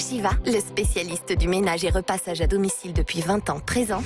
Toshiba, le spécialiste du ménage et repassage à domicile depuis 20 ans, présente...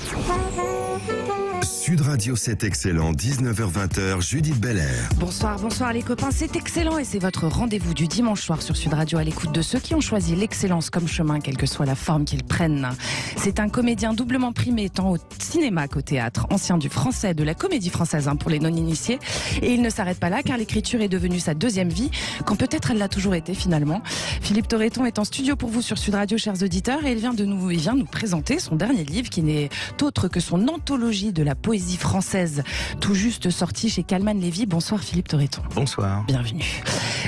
Sud Radio, c'est excellent, 19h-20h, Judith Belair. Bonsoir les copains, c'est excellent et c'est votre rendez-vous du dimanche soir sur Sud Radio à l'écoute de ceux qui ont choisi l'excellence comme chemin, quelle que soit la forme qu'ils prennent. C'est un comédien doublement primé tant au cinéma qu'au théâtre, ancien du français, de la comédie française pour les non-initiés. Et il ne s'arrête pas là car l'écriture est devenue sa deuxième vie, quand peut-être elle l'a toujours été finalement. Philippe Torreton est en studio pour vous sur Sud Radio, chers auditeurs, et il vient nous présenter son dernier livre qui n'est autre que son anthologie de la poésie française, tout juste sortie chez Calman Lévy. Bonsoir Philippe Torreton. Bonsoir. Bienvenue.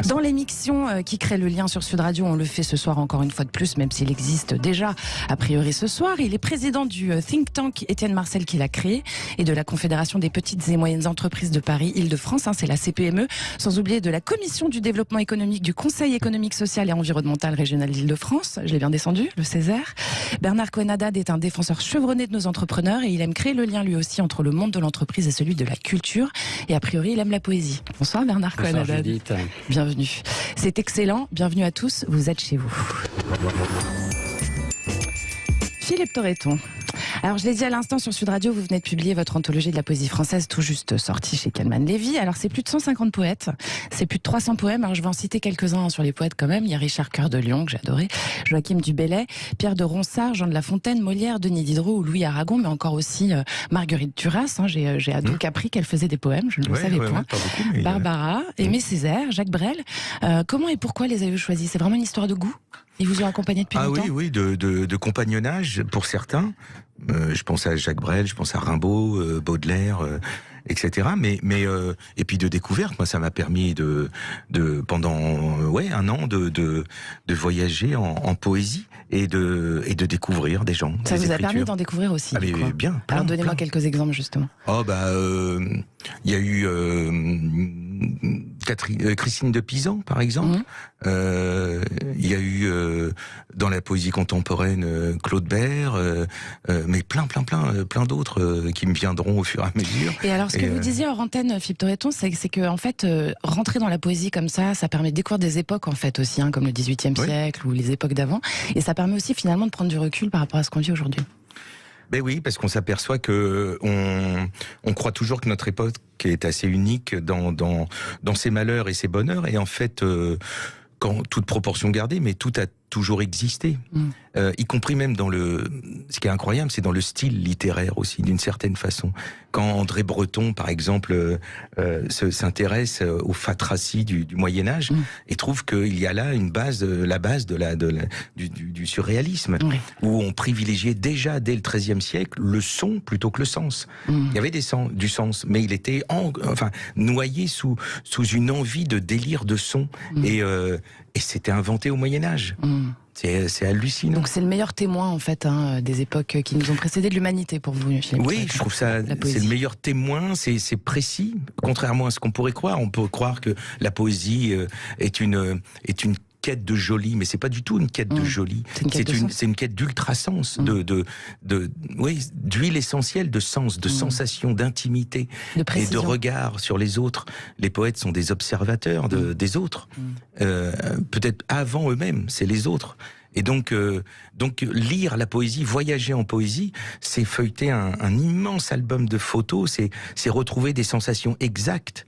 Dans l'émission qui crée le lien sur Sud Radio, on le fait ce soir encore une fois de plus, même s'il existe déjà a priori ce soir. Il est président du think tank Étienne Marcel qui l'a créé et de la Confédération des petites et moyennes entreprises de Paris Île-de-France, c'est la CPME, sans oublier de la Commission du développement économique du Conseil économique, social et environnemental régional d'Île-de-France. Je l'ai bien descendu, le Césaire. Bernard Cohen-Haddad est un défenseur chevronné de nos entrepreneurs et il aime créer le lien lui aussi entre le monde de l'entreprise et celui de la culture. Et a priori, il aime la poésie. Bonsoir Bernard Cohen-Haddad. Bienvenue. C'est excellent. Bienvenue à tous. Vous êtes chez vous. Philippe Torreton. Alors je l'ai dit à l'instant sur Sud Radio, vous venez de publier votre anthologie de la poésie française tout juste sortie chez Calman Lévy. Alors c'est plus de 150 poètes, c'est plus de 300 poèmes. Alors je vais en citer quelques-uns sur les poètes quand même. Il y a Richard Coeur de Lion que j'ai adoré, Joachim du Bellay, Pierre de Ronsard, Jean de La Fontaine, Molière, Denis Diderot ou Louis Aragon, mais encore aussi Marguerite Duras. J'ai donc appris qu'elle faisait des poèmes, je ne le savais pas. Beaucoup, mais Barbara, Aimé Césaire, Jacques Brel. Comment et pourquoi les avez-vous choisis? C'est vraiment une histoire de goût? Ils vous ont accompagné depuis longtemps? Oui, de compagnonnage pour certains. Je pense à Jacques Brel, je pense à Rimbaud, Baudelaire, etc. Mais et puis de découverte. Moi, ça m'a permis pendant un an de voyager en poésie et de découvrir des gens. Ça vous a permis d'en découvrir aussi. Bien. Alors donnez-moi quelques exemples justement. Il y a eu Christine de Pisan, par exemple. Il y a eu dans la poésie contemporaine Claude Bert, mais plein d'autres qui me viendront au fur et à mesure. Et alors, ce que vous disiez hors antenne, Philippe Torreton, c'est que en fait, rentrer dans la poésie comme ça permet de découvrir des époques en fait aussi, comme le XVIIIe siècle ou les époques d'avant, et ça permet aussi finalement de prendre du recul par rapport à ce qu'on vit aujourd'hui. Ben oui, parce qu'on s'aperçoit que on croit toujours que notre époque est assez unique dans ses malheurs et ses bonheurs, et en fait, quand toute proportion gardée, mais tout a toujours existé, y compris même ce qui est incroyable, c'est dans le style littéraire aussi, d'une certaine façon. Quand André Breton, par exemple, s'intéresse aux fatracies du Moyen-Âge et trouve qu'il y a là la base du surréalisme, où on privilégiait déjà dès le XIIIe siècle le son plutôt que le sens. Il y avait du sens, mais il était noyé sous une envie de délire de son, et c'était inventé au Moyen-Âge. C'est hallucinant. Donc c'est le meilleur témoin en fait des époques qui nous ont précédés de l'humanité pour vous. Oui, je trouve ça, c'est le meilleur témoin, c'est précis, contrairement à ce qu'on pourrait croire. On peut croire que la poésie est une quête de joli, mais c'est pas du tout une quête de joli. C'est une quête d'ultra-sens, d'huile essentielle, de sens, de sensation, d'intimité et de regard sur les autres. Les poètes sont des observateurs des autres. Peut-être avant eux-mêmes, c'est les autres. Et donc lire la poésie, voyager en poésie, c'est feuilleter un immense album de photos, c'est retrouver des sensations exactes.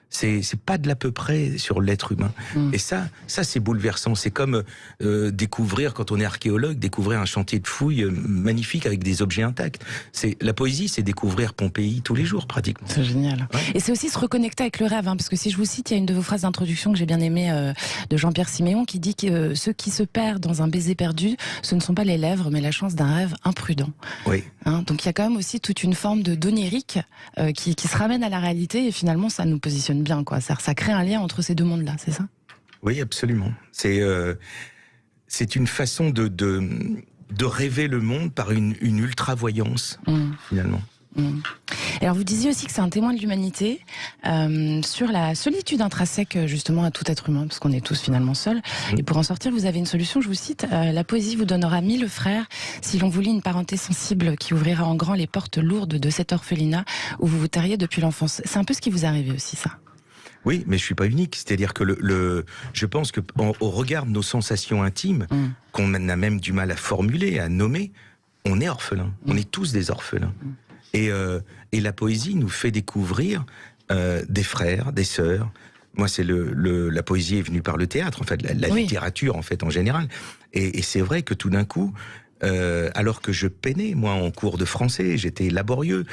C'est pas de l'à peu près sur l'être humain. Et ça c'est bouleversant. C'est comme découvrir, quand on est archéologue, découvrir un chantier de fouilles magnifique avec des objets intacts. La poésie, c'est découvrir Pompéi tous les jours pratiquement. C'est génial. Ouais. Et c'est aussi se reconnecter avec le rêve, parce que si je vous cite, il y a une de vos phrases d'introduction que j'ai bien aimée de Jean-Pierre Siméon qui dit que ceux qui se perdent dans un baiser perdu, ce ne sont pas les lèvres, mais la chance d'un rêve imprudent. Oui. Donc il y a quand même aussi toute une forme d'onirique qui se ramène à la réalité, et finalement ça nous positionne bien, quoi. Ça crée un lien entre ces deux mondes-là, c'est ça? Oui, absolument. C'est une façon de rêver le monde par une ultra-voyance, finalement. Alors vous disiez aussi que c'est un témoin de l'humanité sur la solitude intrinsèque justement à tout être humain, parce qu'on est tous finalement seuls. Et pour en sortir, vous avez une solution, je vous cite: la poésie vous donnera 1000 frères si l'on vous lit une parenté sensible qui ouvrira en grand les portes lourdes de cet orphelinat où vous vous tairiez depuis l'enfance. C'est un peu ce qui vous est arrivé aussi, ça? Oui, mais je suis pas unique. C'est-à-dire que je pense que au regard de nos sensations intimes, qu'on a même du mal à formuler, à nommer, on est orphelin. On est tous des orphelins. Et la poésie nous fait découvrir des frères, des sœurs. Moi, c'est la poésie est venue par le théâtre, en fait, la littérature, en fait, en général. Et c'est vrai que tout d'un coup, alors que je peinais, moi, en cours de français, j'étais laborieux,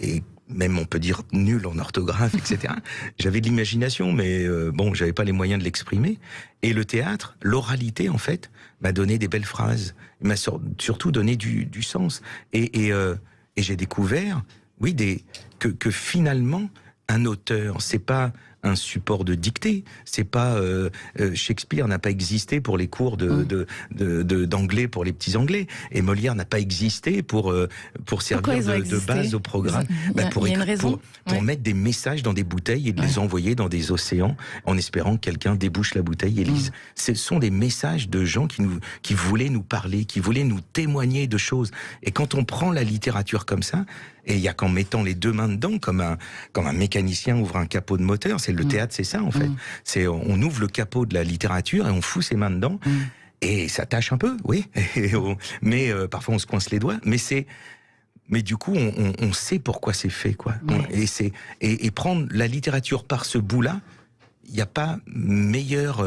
et même, on peut dire, nul en orthographe, etc. J'avais de l'imagination, mais bon, j'avais pas les moyens de l'exprimer. Et le théâtre, l'oralité, en fait, m'a donné des belles phrases, m'a surtout donné du sens. Et j'ai découvert, oui, que finalement, un auteur, c'est pas un support de dictée, c'est pas Shakespeare n'a pas existé pour les cours d'anglais pour les petits anglais, et Molière n'a pas existé pour servir de base au programme, pour mettre des messages dans des bouteilles et de les envoyer dans des océans en espérant que quelqu'un débouche la bouteille et lise. Ce sont des messages de gens qui voulaient nous parler, qui voulaient nous témoigner de choses. Et quand on prend la littérature comme ça, et il y a qu'en mettant les deux mains dedans, comme un mécanicien ouvre un capot de moteur, le théâtre, c'est ça en fait. C'est on ouvre le capot de la littérature et on fout ses mains dedans. Et ça tâche un peu, oui. Mais parfois on se coince les doigts. Mais du coup, on sait pourquoi c'est fait, quoi. Et prendre la littérature par ce bout-là, il n'y a pas meilleure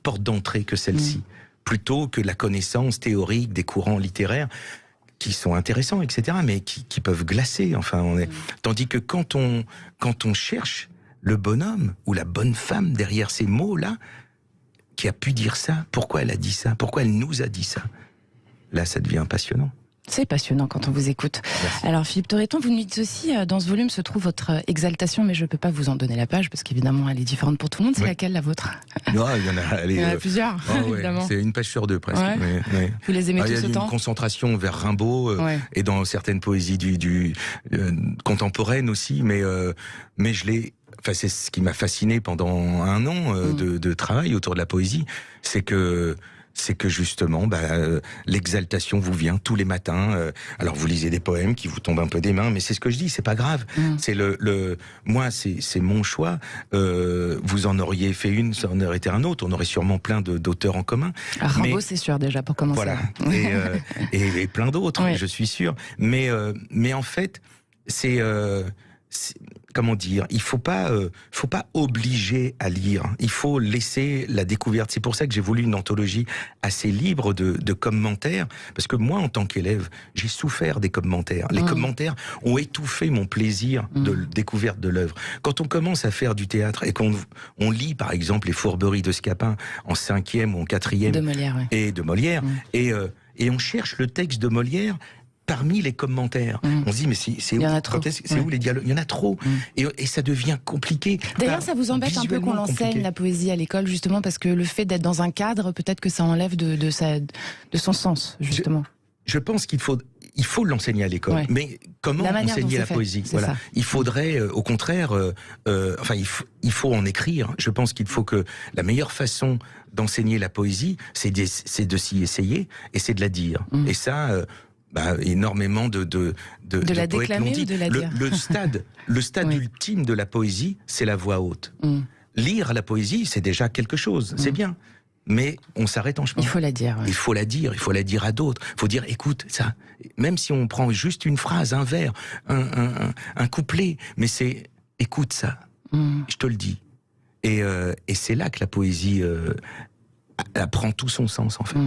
porte d'entrée que celle-ci, plutôt que la connaissance théorique des courants littéraires qui sont intéressants, etc., mais qui peuvent glacer. Enfin, tandis que quand on cherche le bonhomme ou la bonne femme derrière ces mots-là, qui a pu dire ça, pourquoi elle a dit ça, pourquoi elle nous a dit ça, là, ça devient passionnant. C'est passionnant quand on vous écoute. Merci. Alors Philippe Torreton, vous nous dites aussi, dans ce volume se trouve votre exaltation, mais je ne peux pas vous en donner la page, parce qu'évidemment elle est différente pour tout le monde. C'est laquelle, la vôtre? Non, il y en a, il y en a plusieurs, évidemment. C'est une page sur deux, presque. Mais. Vous les aimez tous autant? Il y a une concentration vers Rimbaud, et dans certaines poésies contemporaines aussi, mais je l'ai... Enfin, c'est ce qui m'a fasciné pendant un an de travail autour de la poésie, c'est que justement, l'exaltation vous vient tous les matins. Alors vous lisez des poèmes qui vous tombent un peu des mains, mais c'est ce que je dis, c'est pas grave. C'est moi, c'est mon choix. Vous en auriez fait une, ça en aurait été un autre. On aurait sûrement plein d'auteurs en commun. Rimbaud, c'est sûr déjà pour commencer. Voilà, et plein d'autres, je suis sûr. Mais en fait, c'est comment dire, il faut pas obliger à lire. Il faut laisser la découverte. C'est pour ça que j'ai voulu une anthologie assez libre de commentaires, parce que moi, en tant qu'élève, j'ai souffert des commentaires. Les commentaires ont étouffé mon plaisir de découverte de l'œuvre. Quand on commence à faire du théâtre et qu'on lit, par exemple, les Fourberies de Scapin en 5e ou en 4e de Molière, et de Molière, et on cherche le texte de Molière parmi les commentaires. On se dit, mais c'est où les dialogues? Il y en a trop. Et ça devient compliqué. D'ailleurs, ça vous embête un peu qu'on l'enseigne, la poésie, à l'école, justement, parce que le fait d'être dans un cadre, peut-être que ça enlève de son sens, justement. Je pense qu'il faut l'enseigner à l'école. Mais comment enseigner la poésie? Voilà. Il faudrait, au contraire, il faut en écrire. Je pense qu'il faut que la meilleure façon d'enseigner la poésie, c'est de s'y essayer, et c'est de la dire. Et ça... énormément de la poètes déclamer l'ont dit. Ou de la dire. Le stade ultime de la poésie, c'est la voix haute. Lire la poésie, c'est déjà quelque chose, c'est bien. Mais on s'arrête en chemin. Il faut la dire. Il faut la dire à d'autres. Il faut dire, écoute, ça, même si on prend juste une phrase, un vers, un couplet, mais c'est, écoute ça, je te le dis. Et c'est là que la poésie... elle prend tout son sens, en fait.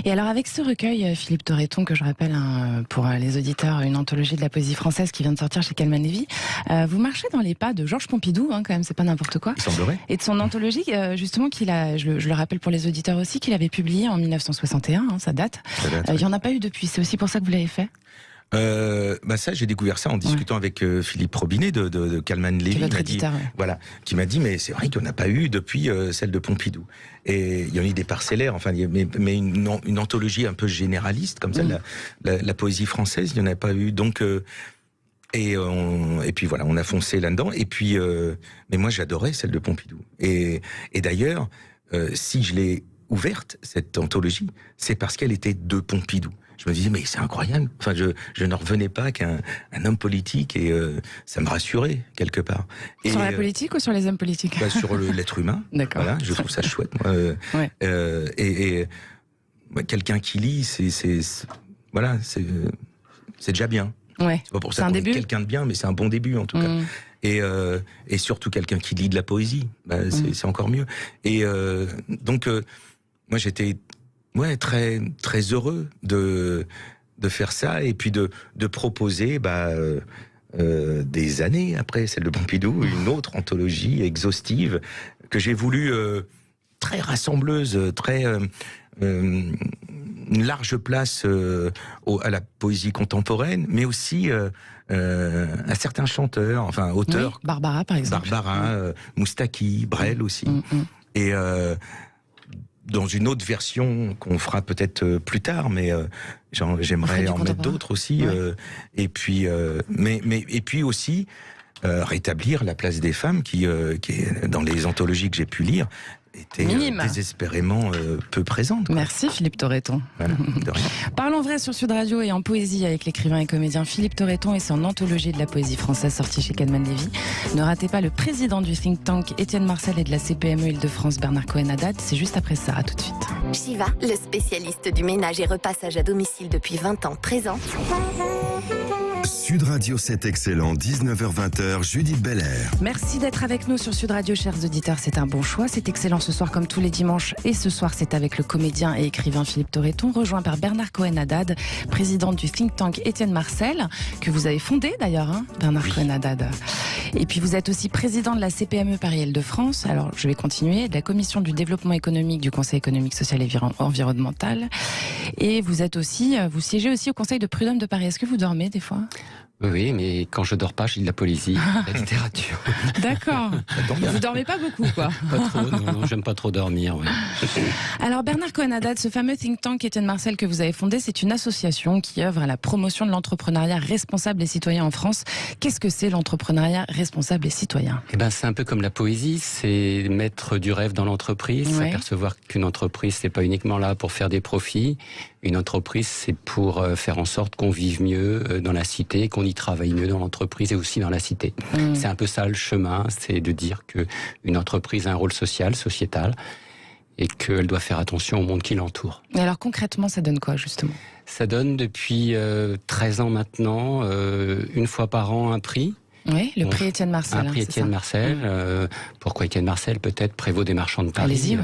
Et alors, avec ce recueil, Philippe Torreton, que je rappelle pour les auditeurs, une anthologie de la poésie française qui vient de sortir chez Calman Levy, vous marchez dans les pas de Georges Pompidou, quand même, c'est pas n'importe quoi. Il semblerait. Et de son anthologie, justement, je le rappelle pour les auditeurs aussi, qu'il avait publié en 1961, ça date. Il n'y en a pas eu depuis, c'est aussi pour ça que vous l'avez fait? Ça, j'ai découvert ça en discutant avec Philippe Robinet de Calman Levy, qui m'a dit, mais c'est vrai qu'il n'y en a pas eu depuis celle de Pompidou. Et il y en a eu des parcellaires, enfin, mais une anthologie un peu généraliste comme celle la poésie française, il n'y en a pas eu. Donc et puis voilà, on a foncé là-dedans. Et puis, mais moi, j'adorais celle de Pompidou. Et d'ailleurs, si je l'ai ouverte, cette anthologie, c'est parce qu'elle était de Pompidou. je me disais, mais c'est incroyable. Enfin, je ne revenais pas qu'un homme politique, et ça me rassurait quelque part. Et, sur la politique ou sur les hommes politiques? Sur l'être humain. D'accord. Voilà, je trouve ça chouette. Moi, quelqu'un qui lit, voilà, c'est déjà bien. Ouais. C'est pas pour ça qu'on est quelqu'un de bien, mais c'est un bon début en tout cas. Et surtout quelqu'un qui lit de la poésie, c'est encore mieux. Et donc moi j'étais très très heureux de faire ça, et puis de proposer des années après celle de Pompidou une autre anthologie exhaustive que j'ai voulu très rassembleuse, très une large place à la poésie contemporaine, mais aussi à certains chanteurs, enfin auteurs. Oui, Barbara par exemple. Barbara, Moustaki, Brel aussi. Et dans une autre version qu'on fera peut-être plus tard, mais j'aimerais en mettre d'autres aussi. Et puis aussi rétablir la place des femmes qui est dans les anthologies que j'ai pu lire était désespérément peu présente. Quoi. Merci Philippe Torreton. Voilà, de rien. Parlons vrai sur Sud Radio et en poésie avec l'écrivain et comédien Philippe Torreton et son anthologie de la poésie française sortie chez Calman Lévy. Ne ratez pas le président du think tank Étienne Marcel et de la CPME Île-de-France Bernard Cohen-Haddad. C'est juste après ça, à tout de suite. Shiva, le spécialiste du ménage et repassage à domicile depuis 20 ans, présente Sud Radio, c'est excellent, 19h-20h, Judith Belair. Merci d'être avec nous sur Sud Radio, chers auditeurs. C'est un bon choix. C'est excellent ce soir comme tous les dimanches. Et ce soir, c'est avec le comédien et écrivain Philippe Torreton, rejoint par Bernard Cohen-Haddad, président du think tank Étienne Marcel, que vous avez fondé d'ailleurs, hein, Bernard Cohen-Haddad. Et puis vous êtes aussi président de la CPME Paris Île-de-France. Alors je vais continuer, de la commission du développement économique du Conseil économique, social et environnemental. Et vous siégez aussi au Conseil de prud'homme de Paris. Est-ce que vous dormez des fois ? Oui, mais quand je dors pas, je lis de la poésie, de la littérature. D'accord. Vous dormez pas beaucoup, quoi. Pas trop, non, j'aime pas trop dormir. Ouais. Alors Bernard Cohen-Haddad, ce fameux think tank Étienne Marcel que vous avez fondé, c'est une association qui œuvre à la promotion de l'entrepreneuriat responsable et citoyen en France. Qu'est-ce que c'est l'entrepreneuriat responsable et citoyen ? Eh ben, c'est un peu comme la poésie, c'est mettre du rêve dans l'entreprise, s'apercevoir qu'une entreprise, c'est pas uniquement là pour faire des profits. Une entreprise, c'est pour faire en sorte qu'on vive mieux dans la cité, qu'on y travaille mieux dans l'entreprise et aussi dans la cité. C'est un peu ça le chemin, c'est de dire qu'une entreprise a un rôle social, sociétal, et qu'elle doit faire attention au monde qui l'entoure. Et alors concrètement, ça donne quoi justement ? Ça donne depuis 13 ans maintenant, une fois par an, un prix. Oui, le prix Étienne Marcel. Un prix Étienne Marcel. Pourquoi Étienne Marcel ? Peut-être prévôt des marchands de Paris,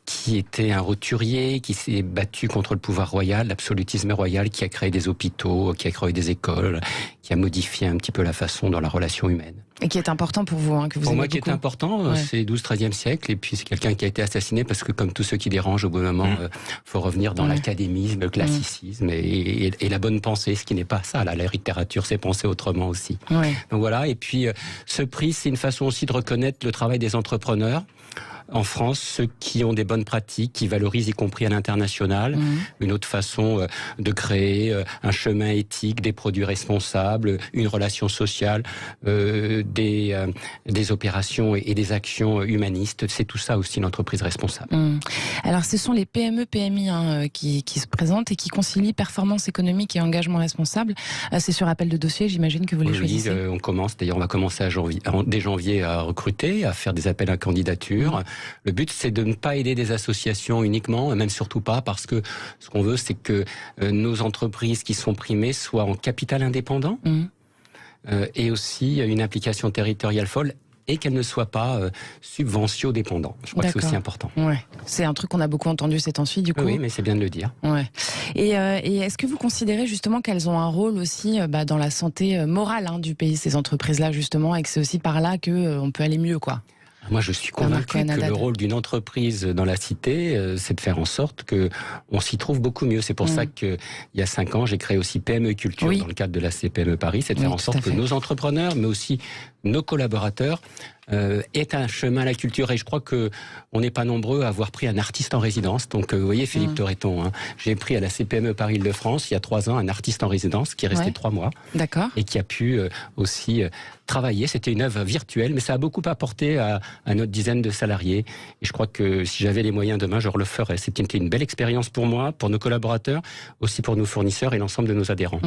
qui était un roturier, qui s'est battu contre le pouvoir royal, l'absolutisme royal, qui a créé des hôpitaux, qui a créé des écoles, qui a modifié un petit peu la façon dans la relation humaine. Et qui est important pour vous, que vous pour aimez moi, beaucoup. Qui est important, c'est 12-13e siècle, et puis c'est quelqu'un qui a été assassiné parce que, comme tous ceux qui dérangent, au bout d'un moment, faut revenir dans l'académisme, le classicisme et la bonne pensée, ce qui n'est pas ça. Là, la littérature, c'est penser autrement aussi. Donc voilà, et puis ce prix, c'est une façon aussi de reconnaître le travail des entrepreneurs. En France, ceux qui ont des bonnes pratiques, qui valorisent y compris à l'international, une autre façon de créer un chemin éthique, des produits responsables, une relation sociale, des opérations et des actions humanistes. C'est tout ça aussi l'entreprise responsable. Alors ce sont les PME, PMI qui se présentent et qui concilient performance économique et engagement responsable. C'est sur appel de dossier, j'imagine que vous les choisissez. Oui, on commence. D'ailleurs, on va commencer dès janvier à recruter, à faire des appels à candidature. Le but, c'est de ne pas aider des associations uniquement, même surtout pas, parce que ce qu'on veut, c'est que nos entreprises qui sont primées soient en capital indépendant et aussi une implication territoriale folle et qu'elles ne soient pas subventiodépendantes. Je crois que c'est aussi important. Ouais. C'est un truc qu'on a beaucoup entendu ces temps-ci, du coup. Oui, mais c'est bien de le dire. Ouais. Et est-ce que vous considérez justement qu'elles ont un rôle aussi dans la santé morale du pays, ces entreprises-là, justement, et que c'est aussi par là qu'on peut aller mieux, quoi ? Moi, je suis convaincu que le rôle d'une entreprise dans la cité, c'est de faire en sorte qu'on s'y trouve beaucoup mieux. C'est pour ça qu'il y a 5 ans, j'ai créé aussi PME Culture dans le cadre de la CPME Paris. C'est de faire en sorte que nos entrepreneurs, mais aussi nos collaborateurs, est un chemin à la culture. Et je crois que on n'est pas nombreux à avoir pris un artiste en résidence. Donc, vous voyez, Philippe Torreton, hein, j'ai pris à la CPME Paris-Île-de-France, il y a 3 ans, un artiste en résidence qui est resté 3 mois. D'accord. Et qui a pu aussi travailler. C'était une œuvre virtuelle, mais ça a beaucoup apporté à notre dizaine de salariés. Et je crois que si j'avais les moyens demain, je le ferais. C'était une belle expérience pour moi, pour nos collaborateurs, aussi pour nos fournisseurs et l'ensemble de nos adhérents.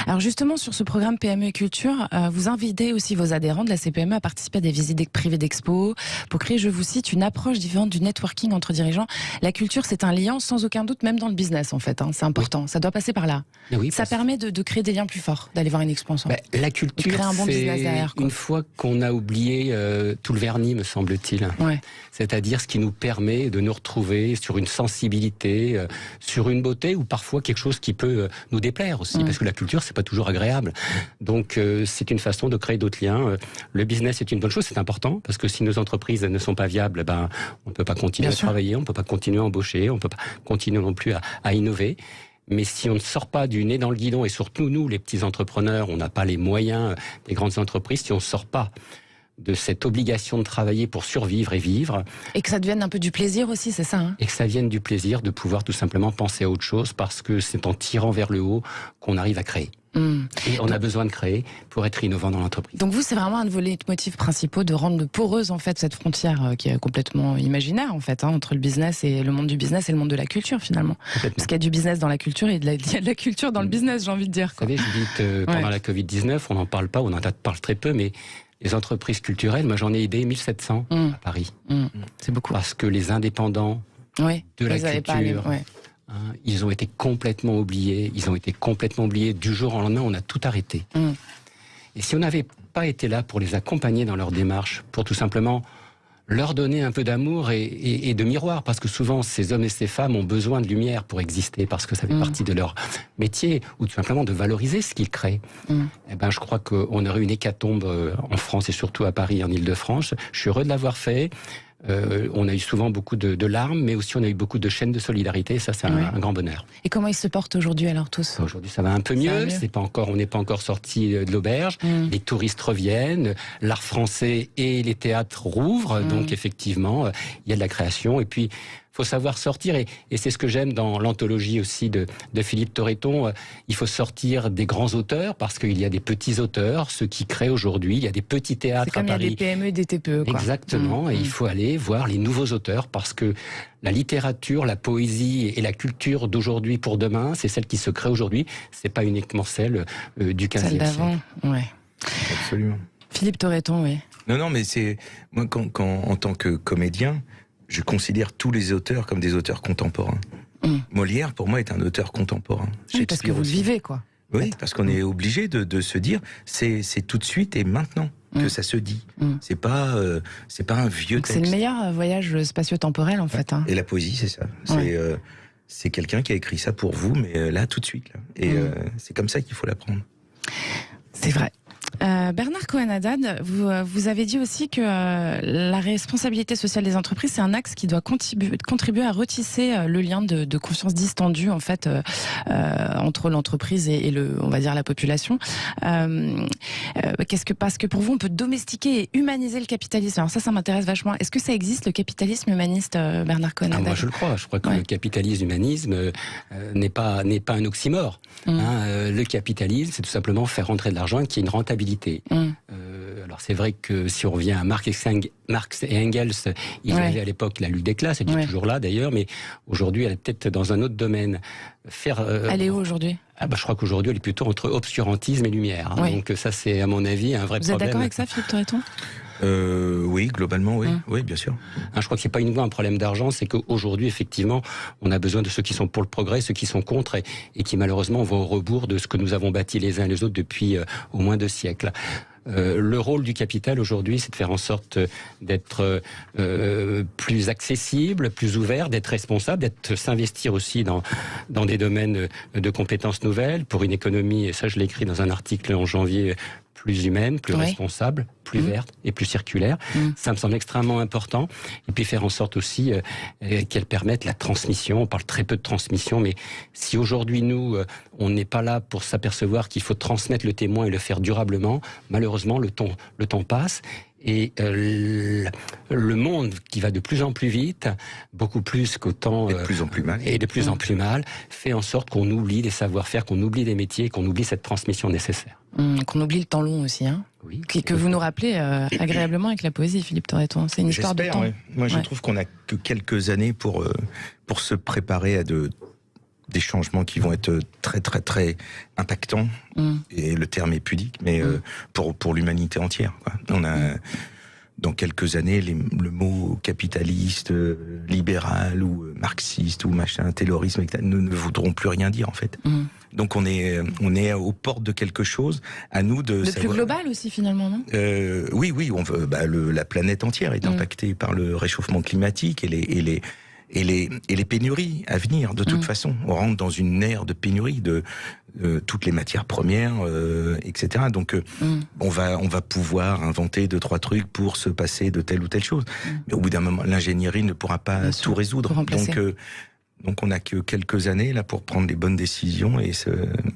Alors justement, sur ce programme PME et Culture, vous invitez aussi vos adhérents de la CPME à participer à des visites privées d'expos pour créer, je vous cite, une approche différente du networking entre dirigeants. La culture, c'est un lien sans aucun doute, même dans le business en fait. Hein. C'est important, ça doit passer par là. Oui, ça permet de créer des liens plus forts, d'aller voir une expo ensemble. La culture, un bon business derrière, une fois qu'on a oublié tout le vernis, me semble-t-il. Ouais. C'est-à-dire ce qui nous permet de nous retrouver sur une sensibilité, sur une beauté ou parfois quelque chose qui peut nous déplaire aussi, parce que la culture, c'est pas toujours agréable. Donc c'est une façon de créer d'autres liens. Le business est une bonne chose, c'est important, parce que si nos entreprises ne sont pas viables, on ne peut pas continuer à travailler, on ne peut pas continuer à embaucher, on ne peut pas continuer non plus à innover. Mais si on ne sort pas du nez dans le guidon, et surtout nous, les petits entrepreneurs, on n'a pas les moyens des grandes entreprises, si on ne sort pas de cette obligation de travailler pour survivre et vivre. Et que ça devienne un peu du plaisir aussi, c'est ça, hein ? Et que ça vienne du plaisir de pouvoir tout simplement penser à autre chose, parce que c'est en tirant vers le haut qu'on arrive à créer. Et on a besoin de créer pour être innovant dans l'entreprise. Donc vous, c'est vraiment un de vos leitmotifs principaux de rendre poreuse en fait cette frontière qui est complètement imaginaire en fait, entre le business et le monde du business et le monde de la culture finalement. Parce qu'il y a du business dans la culture et il y a de la culture dans le business, j'ai envie de dire. Vous savez, Judith, pendant la Covid-19, on n'en parle pas, on en parle très peu, mais les entreprises culturelles, moi j'en ai aidé 1700 à Paris. C'est beaucoup. Parce que les indépendants de la culture... ils ont été complètement oubliés. Du jour au lendemain, on a tout arrêté. Et si on n'avait pas été là pour les accompagner dans leur démarche, pour tout simplement leur donner un peu d'amour et de miroir, parce que souvent, ces hommes et ces femmes ont besoin de lumière pour exister, parce que ça fait partie de leur métier, ou tout simplement de valoriser ce qu'ils créent. Je crois qu'on aurait une hécatombe en France, et surtout à Paris, en Île-de-France. Je suis heureux de l'avoir fait. On a eu souvent beaucoup de larmes, mais aussi on a eu beaucoup de chaînes de solidarité, et ça c'est un grand bonheur. Et comment ils se portent aujourd'hui alors tous ? Aujourd'hui ça va un peu mieux, on n'est pas encore sorti de l'auberge, les touristes reviennent, l'art français et les théâtres rouvrent, donc effectivement il y a de la création, et puis il faut savoir sortir, et c'est ce que j'aime dans l'anthologie aussi de Philippe Torreton. Il faut sortir des grands auteurs, parce qu'il y a des petits auteurs, ceux qui créent aujourd'hui, il y a des petits théâtres à Paris. C'est comme il y a des PME et des TPE, quoi. Exactement, et il faut aller voir les nouveaux auteurs, parce que la littérature, la poésie et la culture d'aujourd'hui pour demain, c'est celle qui se crée aujourd'hui, c'est pas uniquement celle du 15e siècle. Celle d'avant, ouais. Absolument. Philippe Torreton, oui. Non, mais c'est... Moi, quand en tant que comédien, je considère tous les auteurs comme des auteurs contemporains. Molière, pour moi, est un auteur contemporain. Oui, parce que vous le vivez, quoi. Oui, parce qu'on est obligé de se dire, c'est tout de suite et maintenant que ça se dit. C'est pas un vieux texte. C'est le meilleur voyage spatio-temporel, en fait. Et la poésie, c'est ça. C'est quelqu'un qui a écrit ça pour vous, mais là, tout de suite. Là. Et c'est comme ça qu'il faut l'apprendre. C'est vrai. Bernard Cohen-Haddad, vous avez dit aussi que la responsabilité sociale des entreprises, c'est un axe qui doit contribuer à retisser le lien de confiance distendu en fait entre l'entreprise et on va dire la population. Parce que pour vous, on peut domestiquer et humaniser le capitalisme. Alors ça m'intéresse vachement. Est-ce que ça existe, le capitalisme humaniste, Bernard Cohen-Haddad ? Moi, je le crois. Je crois que le capitalisme-humanisme n'est pas un oxymore. Le capitalisme, c'est tout simplement faire rentrer de l'argent et qu'il y ait une rentabilité. Alors c'est vrai que si on revient à Marx et Engels, ils avaient à l'époque la lutte des classes, elle est toujours là d'ailleurs, mais aujourd'hui elle est peut-être dans un autre domaine. Elle est où aujourd'hui ? Je crois qu'aujourd'hui elle est plutôt entre obscurantisme et lumière. Donc ça c'est à mon avis un vrai problème. Vous êtes d'accord avec ça, Philippe Torreton ? Oui, globalement, oui. Oui, bien sûr. Je crois que c'est pas uniquement un problème d'argent, c'est qu'aujourd'hui, effectivement, on a besoin de ceux qui sont pour le progrès, ceux qui sont contre et qui malheureusement vont au rebours de ce que nous avons bâti les uns et les autres depuis au moins 2 siècles. Le rôle du capital aujourd'hui, c'est de faire en sorte d'être plus accessible, plus ouvert, d'être responsable, d'être s'investir aussi dans des domaines de compétences nouvelles pour une économie, et ça je l'ai écrit dans un article en janvier, plus humaine, plus responsable, plus verte et plus circulaire. Ça me semble extrêmement important. Et puis faire en sorte aussi qu'elle permette la transmission. On parle très peu de transmission, mais si aujourd'hui nous, on n'est pas là pour s'apercevoir qu'il faut transmettre le témoin et le faire durablement, malheureusement le temps passe Et le monde qui va de plus en plus vite, beaucoup plus qu'au temps... Et de plus en plus mal. Et de plus en plus mal, fait en sorte qu'on oublie les savoir-faire, qu'on oublie les métiers, qu'on oublie cette transmission nécessaire. Qu'on oublie le temps long aussi, hein. Oui. Que vous nous rappelez agréablement avec la poésie, Philippe Torreton. C'est une histoire de temps. Ouais. Moi, je trouve qu'on n'a que quelques années pour se préparer à des changements qui vont être très, très, très impactants. Et le terme est pudique, mais pour l'humanité entière, quoi. On a... Dans quelques années, le mot capitaliste, libéral ou marxiste ou machin, taylorisme, ne voudront plus rien dire en fait. Donc on est aux portes de quelque chose. À nous de savoir... plus global aussi finalement, non ? Oui, on veut. La planète entière est impactée par le réchauffement climatique et les pénuries à venir. De toute façon, on rentre dans une ère de pénurie de toutes les matières premières, etc. Donc, on va pouvoir inventer 2-3 trucs pour se passer de telle ou telle chose. Mais au bout d'un moment, l'ingénierie ne pourra pas tout résoudre. Donc, on n'a que quelques années là pour prendre les bonnes décisions et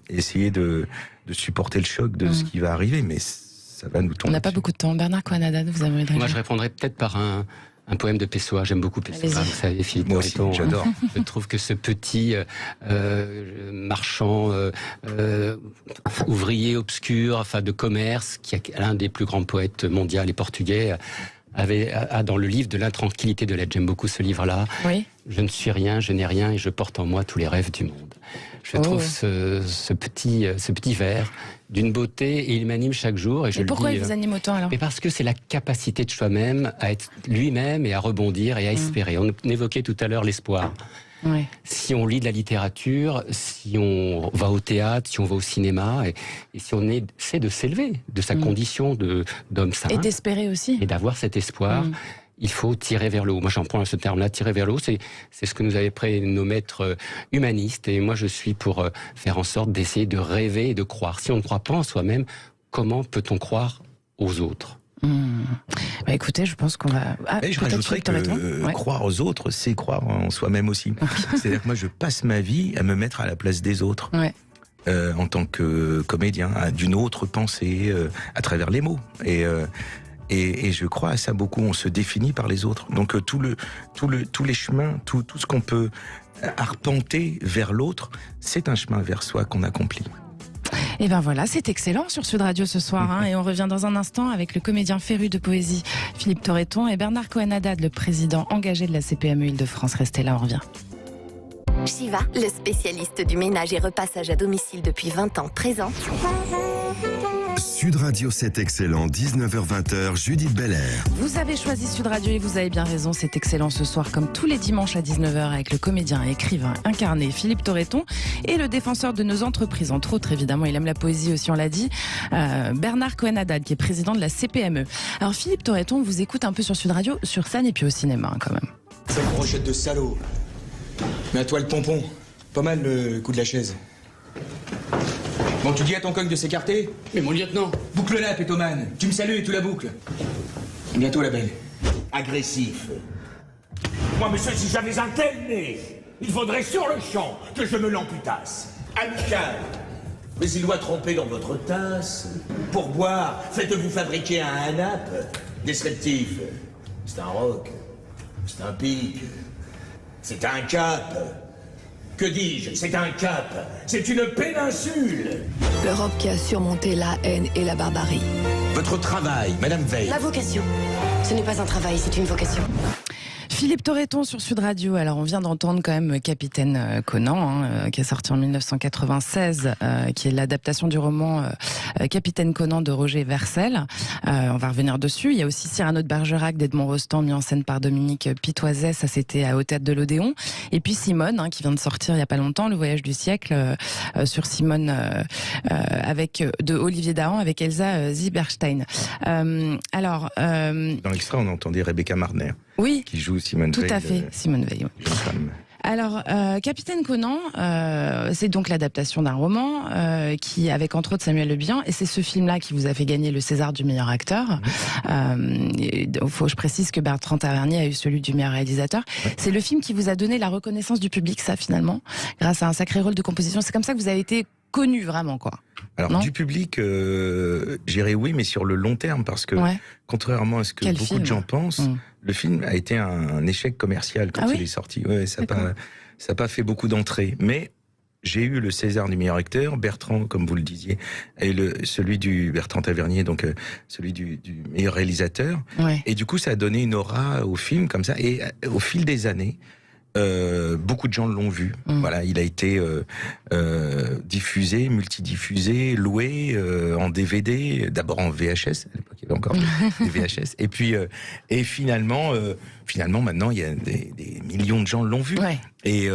essayer de supporter le choc de ce qui va arriver. Mais ça va nous tomber. On n'a pas beaucoup de temps. Bernard Cohen-Haddad, vous avez... Moi, je répondrais peut-être par un poème de Pessoa. J'aime beaucoup Pessoa. Vous savez, Philippe Torreton. J'adore. Je trouve que ce petit marchand, ouvrier obscur, de commerce, qui est l'un des plus grands poètes mondiaux et portugais, a dans le livre de l'intranquillité de l'être. J'aime beaucoup ce livre-là. Oui. Je ne suis rien, je n'ai rien, et je porte en moi tous les rêves du monde. Je trouve ce petit vers d'une beauté, et il m'anime chaque jour. Et pourquoi il vous anime autant alors ? Mais parce que c'est la capacité de soi-même à être lui-même et à rebondir et à espérer. On évoquait tout à l'heure l'espoir. Ouais. Si on lit de la littérature, si on va au théâtre, si on va au cinéma, et si on essaie de s'élever de sa condition d'homme sain. Et d'espérer aussi. Et d'avoir cet espoir. Il faut tirer vers le haut. Moi, j'emploie ce terme-là, tirer vers le haut. C'est ce que nous avaient pris nos maîtres humanistes. Et moi, je suis pour faire en sorte d'essayer de rêver et de croire. Si on ne croit pas en soi-même, comment peut-on croire aux autres ? Écoutez, je pense qu'on va... je rajouterais que croire aux autres, c'est croire en soi-même aussi. C'est-à-dire que moi, je passe ma vie à me mettre à la place des autres. Ouais. En tant que comédien, d'une autre pensée, à travers les mots. Et je crois à ça beaucoup. On se définit par les autres. Donc tous les chemins, tout ce qu'on peut arpenter vers l'autre, c'est un chemin vers soi qu'on accomplit. Et ben voilà, c'est excellent sur Sud Radio ce soir. Et on revient dans un instant avec le comédien féru de poésie Philippe Torreton et Bernard Cohen-Haddad, le président engagé de la CPME Île-de-France. Restez là, on revient. Shiva, le spécialiste du ménage et repassage à domicile depuis 20 ans, présente. Sud Radio, c'est excellent, 19h-20h, Judith Belair. Vous avez choisi Sud Radio et vous avez bien raison, c'est excellent ce soir, comme tous les dimanches à 19h, avec le comédien et écrivain incarné Philippe Torreton et le défenseur de nos entreprises, entre autres évidemment, il aime la poésie aussi, on l'a dit, Bernard Cohen-Haddad, qui est président de la CPME. Alors Philippe Torreton, on vous écoute un peu sur Sud Radio, sur scène et puis au cinéma quand même. Cette brochette de salaud. Mais à toi le pompon, pas mal le coup de la chaise. Bon, tu dis à ton coq de s'écarter ? Mais mon lieutenant. Boucle-la, pétomane. Tu me salues et tu la boucles. Et bientôt la belle. Agressif. Moi, monsieur, si j'avais un tel nez, il faudrait sur le champ que je me l'amputasse. Amical. Mais il doit tremper dans votre tasse. Pour boire, faites-vous fabriquer un hanap. Descriptif. C'est un roc. C'est un pic. C'est un cap. Que dis-je? C'est un cap. C'est une péninsule. L'Europe qui a surmonté la haine et la barbarie. Votre travail, Madame Veil. Ma vocation. Ce n'est pas un travail, c'est une vocation. Philippe Torreton sur Sud Radio. Alors on vient d'entendre quand même Capitaine Conan, qui est sorti en 1996, qui est l'adaptation du roman Capitaine Conan de Roger Vercel. On va revenir dessus. Il y a aussi Cyrano de Bergerac d'Edmond Rostand, mis en scène par Dominique Pitoiset. Ça c'était au théâtre de l'Odéon. Et puis Simone, qui vient de sortir il y a pas longtemps, Le Voyage du siècle, sur Simone avec de Olivier Dahan avec Elsa Zieberstein. Dans l'extrait, on entendait Rebecca Marner. Oui, qui joue Simone Veil. Tout à fait, Simone Veil. Alors, Capitaine Conan, c'est donc l'adaptation d'un roman qui, avec entre autres Samuel Le Bihan, et c'est ce film-là qui vous a fait gagner le César du meilleur acteur. Je précise que Bertrand Tavernier a eu celui du meilleur réalisateur. Ouais. C'est le film qui vous a donné la reconnaissance du public, ça finalement, grâce à un sacré rôle de composition. C'est comme ça que vous avez été connu vraiment, quoi. Alors, Non du public, j'irais oui, mais sur le long terme, parce que, contrairement à ce que Quel beaucoup film de gens pensent, le film a été un échec commercial quand il est sorti. Ouais, ça n'a pas fait beaucoup d'entrées. Mais j'ai eu le César du meilleur acteur, Bertrand, comme vous le disiez, et celui du Bertrand Tavernier, donc celui du meilleur réalisateur. Ouais. Et du coup, ça a donné une aura au film comme ça. Et au fil des années, beaucoup de gens l'ont vu. Voilà, il a été diffusé, multidiffusé, loué en DVD, d'abord en VHS. À l'époque, il y avait encore des VHS. Et puis, et finalement, maintenant, il y a des millions de gens l'ont vu. Ouais. Et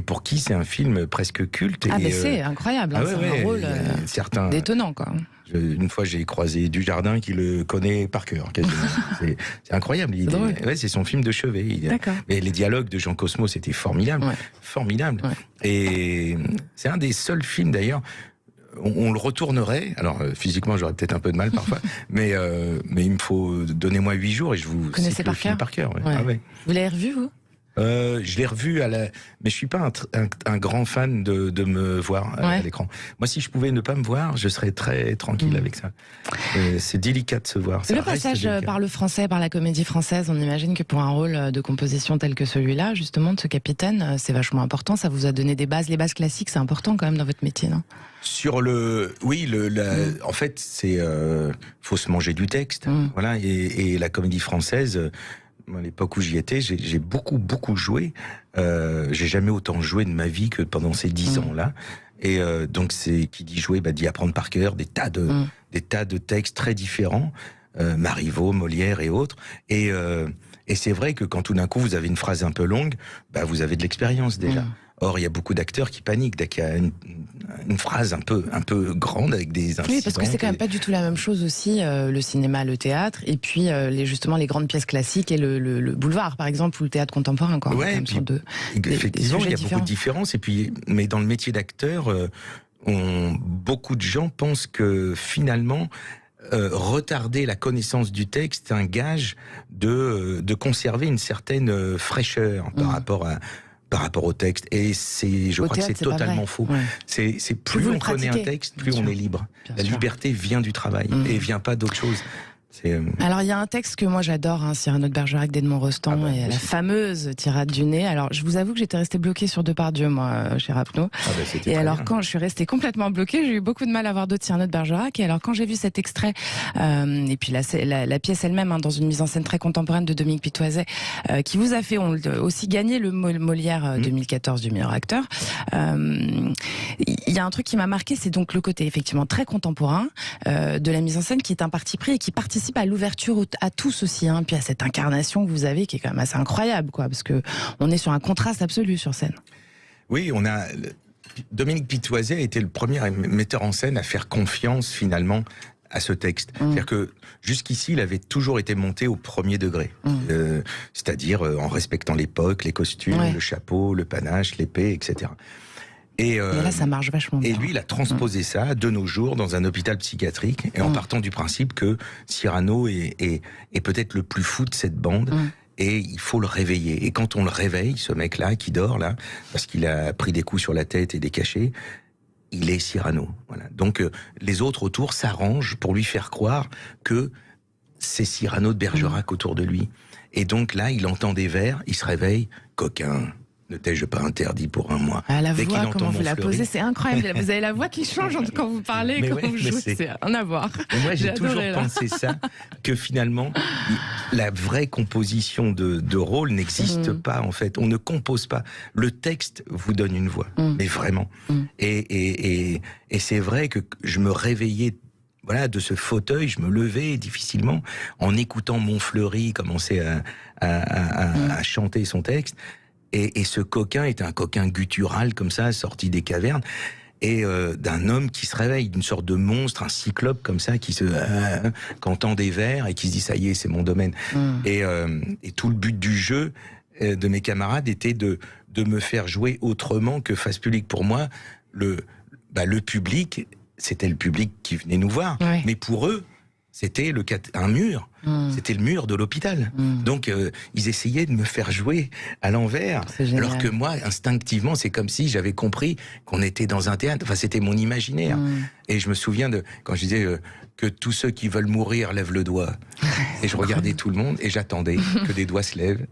pour qui c'est un film presque culte. Ah, mais c'est incroyable. Hein, c'est un rôle détonnant, quoi. Une fois, j'ai croisé Dujardin qui le connaît par cœur, quasiment. C'est incroyable. C'est son film de chevet. Mais les dialogues de Jean Cosmo, c'était formidable. Ouais. Formidable. Ouais. Et c'est un des seuls films, d'ailleurs, on le retournerait. Alors, physiquement, j'aurais peut-être un peu de mal parfois. mais il me faut... Donnez-moi 8 jours et je vous cite le film par cœur. Ouais. Ouais. Ah ouais. Vous l'avez revu, vous ? Je l'ai revu mais je suis pas un grand fan de me voir à l'écran. Moi, si je pouvais ne pas me voir, je serais très tranquille avec ça. C'est délicat de se voir. Le passage par le français, par la comédie française, on imagine que pour un rôle de composition tel que celui-là, justement, de ce capitaine, c'est vachement important. Ça vous a donné des bases. Les bases classiques, c'est important quand même dans votre métier, non ? En fait, c'est faut se manger du texte. Voilà, et la comédie française. À l'époque où j'y étais, j'ai beaucoup joué. J'ai jamais autant joué de ma vie que pendant ces 10 ans-là. Et donc, qui dit jouer, dit apprendre par cœur des tas de textes très différents, Marivaux, Molière et autres. Et c'est vrai que quand tout d'un coup vous avez une phrase un peu longue, vous avez de l'expérience déjà. Or, il y a beaucoup d'acteurs qui paniquent dès qu'il y a une phrase un peu grande avec des incidents. Oui, parce que c'est quand même pas du tout la même chose aussi, le cinéma, le théâtre, et puis justement les grandes pièces classiques et le boulevard, par exemple, ou le théâtre contemporain. Quoi. Ouais, effectivement, il y a beaucoup de différences. Et puis, mais dans le métier d'acteur, beaucoup de gens pensent que finalement, retarder la connaissance du texte est un gage de conserver une certaine fraîcheur par rapport au texte. Et je crois que c'est totalement faux. Ouais. C'est plus on connaît un texte, plus on est libre. La liberté vient du travail et vient pas d'autre chose. Alors il y a un texte que moi j'adore, Cyrano de Bergerac d'Edmond Rostand, et la fameuse tirade du nez. Alors je vous avoue que j'étais restée bloquée sur Depardieu, moi, chez Rapneau. Et alors quand je suis restée complètement bloquée, j'ai eu beaucoup de mal à voir d'autres Cyrano de Bergerac. Et alors quand j'ai vu cet extrait, et puis la pièce elle-même, dans une mise en scène très contemporaine de Dominique Pitoiset, qui vous a fait aussi gagner le Molière 2014 du meilleur acteur, il y a un truc qui m'a marqué, c'est donc le côté effectivement très contemporain de la mise en scène, qui est un parti pris et qui participe à l'ouverture à tous aussi, puis à cette incarnation que vous avez qui est quand même assez incroyable, quoi, parce que on est sur un contraste absolu sur scène. Oui, Dominique Pitoiset a été le premier metteur en scène à faire confiance finalement à ce texte. C'est-à-dire que jusqu'ici, il avait toujours été monté au premier degré. C'est-à-dire en respectant l'époque, les costumes, le chapeau, le panache, l'épée, etc. Mais là, ça marche vachement bien. Et lui, il a transposé ça de nos jours dans un hôpital psychiatrique, et en partant du principe que Cyrano est peut-être le plus fou de cette bande, et il faut le réveiller. Et quand on le réveille, ce mec-là, qui dort là, parce qu'il a pris des coups sur la tête et des cachets, il est Cyrano. Voilà. Donc les autres autour s'arrangent pour lui faire croire que c'est Cyrano de Bergerac autour de lui. Et donc là, il entend des vers, il se réveille, coquin. Ne t'ai-je pas interdit pour un mois? La voix, comment vous la posez, c'est incroyable. Vous avez la voix qui change quand vous parlez, quand vous jouez, c'est un à voir. Moi, j'ai toujours pensé ça, que finalement, la vraie composition de rôle n'existe pas, en fait. On ne compose pas. Le texte vous donne une voix, mais vraiment. Et c'est vrai que je me réveillais de ce fauteuil, je me levais difficilement en écoutant Montfleury commencer à chanter son texte. Et ce coquin est un coquin guttural comme ça, sorti des cavernes, et d'un homme qui se réveille, d'une sorte de monstre, un cyclope comme ça, qui entend des vers et qui se dit ça y est, c'est mon domaine. Et tout le but du jeu de mes camarades était de me faire jouer autrement que face publique. Pour moi, le public, c'était le public qui venait nous voir, mais pour eux, C'était un mur. C'était le mur de l'hôpital. Donc, ils essayaient de me faire jouer à l'envers. Alors que moi, instinctivement, c'est comme si j'avais compris qu'on était dans un théâtre. Enfin, c'était mon imaginaire. Et je me souviens quand je disais que tous ceux qui veulent mourir lèvent le doigt. Et je regardais tout le monde et j'attendais que des doigts se lèvent.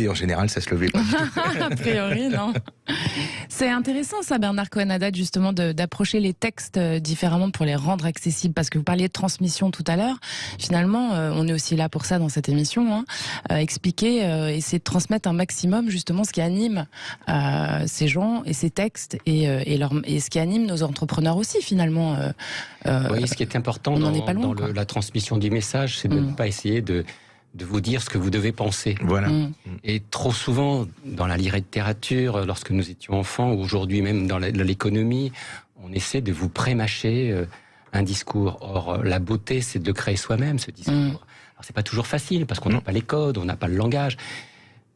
Et en général, ça se levait pas du tout. A priori, non. C'est intéressant, ça, Bernard Cohen-Haddad, justement, d'approcher les textes différemment pour les rendre accessibles. Parce que vous parliez de transmission tout à l'heure. Finalement, on est aussi là pour ça dans cette émission. Expliquer, essayer de transmettre un maximum, justement, ce qui anime ces gens et ces textes et ce qui anime nos entrepreneurs aussi, finalement. Oui, ce qui est important dans la transmission du message, c'est de ne pas essayer de vous dire ce que vous devez penser. Voilà. Et trop souvent, dans la littérature, lorsque nous étions enfants, ou aujourd'hui même dans l'économie, on essaie de vous prémâcher un discours. Or, la beauté, c'est de le créer soi-même, ce discours. Alors, c'est pas toujours facile, parce qu'on n'a pas les codes, on n'a pas le langage.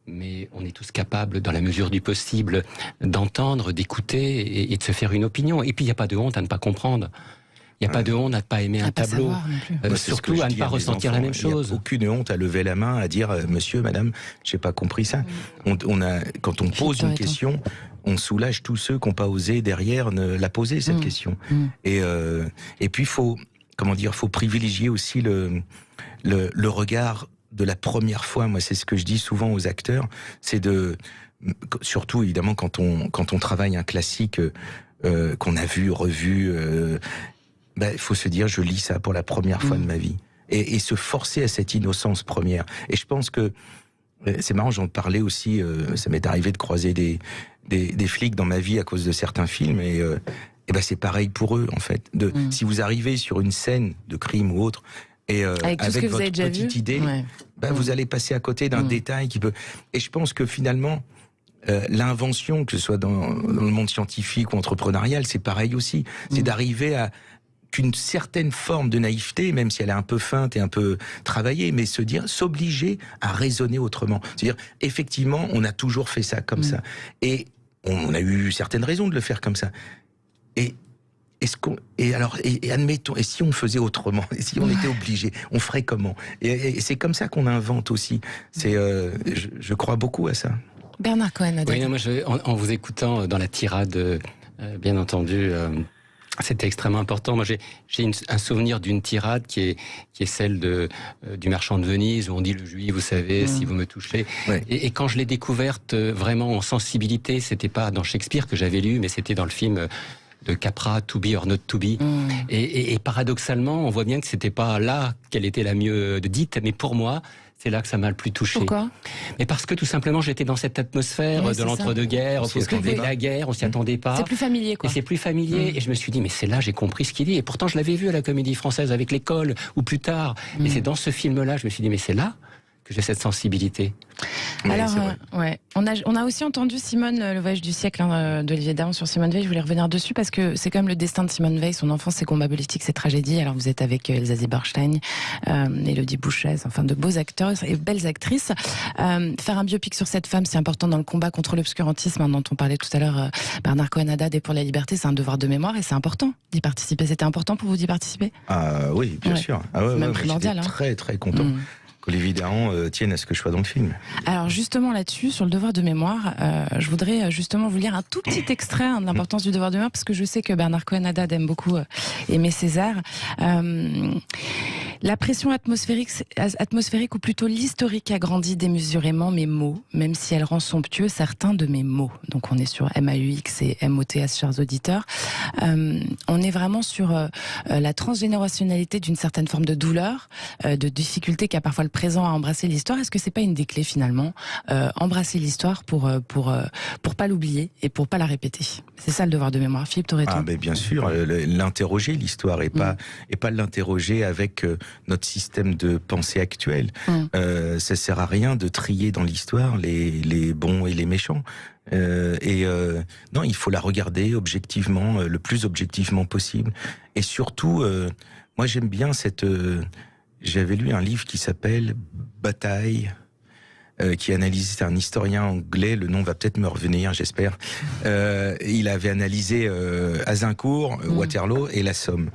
Mais on est tous capables, dans la mesure du possible, d'entendre, d'écouter et de se faire une opinion. Et puis, il n'y a pas de honte à ne pas comprendre. Il n'y a pas de honte à ne pas aimer un tableau, surtout à ne pas ressentir la même chose. Il n'y a aucune honte à lever la main, à dire « Monsieur, madame, je n'ai pas compris ça ». Quand on pose une question, on soulage tous ceux qui n'ont pas osé derrière la poser, cette question. Et puis, faut privilégier aussi le regard de la première fois. Moi, c'est ce que je dis souvent aux acteurs, c'est surtout évidemment quand on travaille un classique qu'on a vu, revu... il faut se dire, je lis ça pour la première fois de ma vie. Et se forcer à cette innocence première. Et je pense que, c'est marrant, j'en parlais aussi, ça m'est arrivé de croiser des flics dans ma vie à cause de certains films, et c'est pareil pour eux, en fait. Si vous arrivez sur une scène de crime ou autre, et avec votre petite idée, vous allez passer à côté d'un détail qui peut... Et je pense que finalement... l'invention, que ce soit dans le monde scientifique ou entrepreneurial, c'est pareil aussi. C'est d'arriver à qu'une certaine forme de naïveté, même si elle est un peu feinte et un peu travaillée, mais s'obliger à raisonner autrement. C'est-à-dire, effectivement, on a toujours fait ça comme ça. Et on a eu certaines raisons de le faire comme ça. Et admettons, et si on faisait autrement, et si on était obligé, on ferait comment? Et c'est comme ça qu'on invente aussi. Je crois beaucoup à ça. Bernard Cohen-Haddad. Oui, moi, en vous écoutant dans la tirade, bien entendu, c'était extrêmement important. Moi, j'ai un souvenir d'une tirade qui est celle du Marchand de Venise, où on dit le juif, vous savez, si vous me touchez. Ouais. Et quand je l'ai découverte vraiment en sensibilité, c'était pas dans Shakespeare que j'avais lu, mais c'était dans le film de Capra, To Be or Not To Be. Et paradoxalement, on voit bien que c'était pas là qu'elle était la mieux dite, mais pour moi, c'est là que ça m'a le plus touché. Pourquoi? Mais parce que tout simplement, j'étais dans cette atmosphère de l'entre-deux-guerres, de la guerre, on s'y attendait pas. C'est plus familier, quoi. Et c'est plus familier. Et je me suis dit, mais c'est là, j'ai compris ce qu'il dit. Et pourtant, je l'avais vu à la Comédie Française avec l'école, ou plus tard. Et c'est dans ce film-là, je me suis dit, mais c'est là que j'ai cette sensibilité. Alors, on a aussi entendu Simone, le voyage du siècle d'Olivier Dahan sur Simone Veil. Je voulais revenir dessus parce que c'est quand même le destin de Simone Veil, son enfance, ses combats politiques, ses tragédies. Alors vous êtes avec Elsa Zieberstein, Élodie Bouchez, enfin de beaux acteurs et belles actrices. Faire un biopic sur cette femme, c'est important dans le combat contre l'obscurantisme, dont on parlait tout à l'heure, Bernard Cohen-Haddad, et pour la liberté, c'est un devoir de mémoire et c'est important d'y participer. C'était important pour vous d'y participer? Oui, bien sûr. Même primordial. J'étais très très content. qu'Olivier Dahan tienne à ce que je sois dans le film. Alors justement là-dessus, sur le devoir de mémoire, je voudrais justement vous lire un tout petit extrait de l'importance du devoir de mémoire, parce que je sais que Bernard Cohen-Haddad aime beaucoup Aimé Césaire. La pression atmosphérique, ou plutôt l'historique, agrandit démesurément mes mots, même si elle rend somptueux certains de mes mots. Donc on est sur MAUX et MOTS, chers auditeurs. On est vraiment sur la transgénérationnalité d'une certaine forme de douleur, de difficulté qu'a parfois le présent à embrasser l'histoire. Est-ce que c'est pas une des clés finalement, embrasser l'histoire pour pas l'oublier et pour pas la répéter? C'est ça le devoir de mémoire. Philippe Torreton. Ah ben bien sûr, l'interroger l'histoire et pas l'interroger avec notre système de pensée actuel. Ça sert à rien de trier dans l'histoire les bons et les méchants. Non, il faut la regarder objectivement, le plus objectivement possible. Et surtout, moi j'aime bien j'avais lu un livre qui s'appelle Bataille, qui analyse, c'est un historien anglais, le nom va peut-être me revenir, j'espère. Il avait analysé Azincourt, Waterloo et la Somme.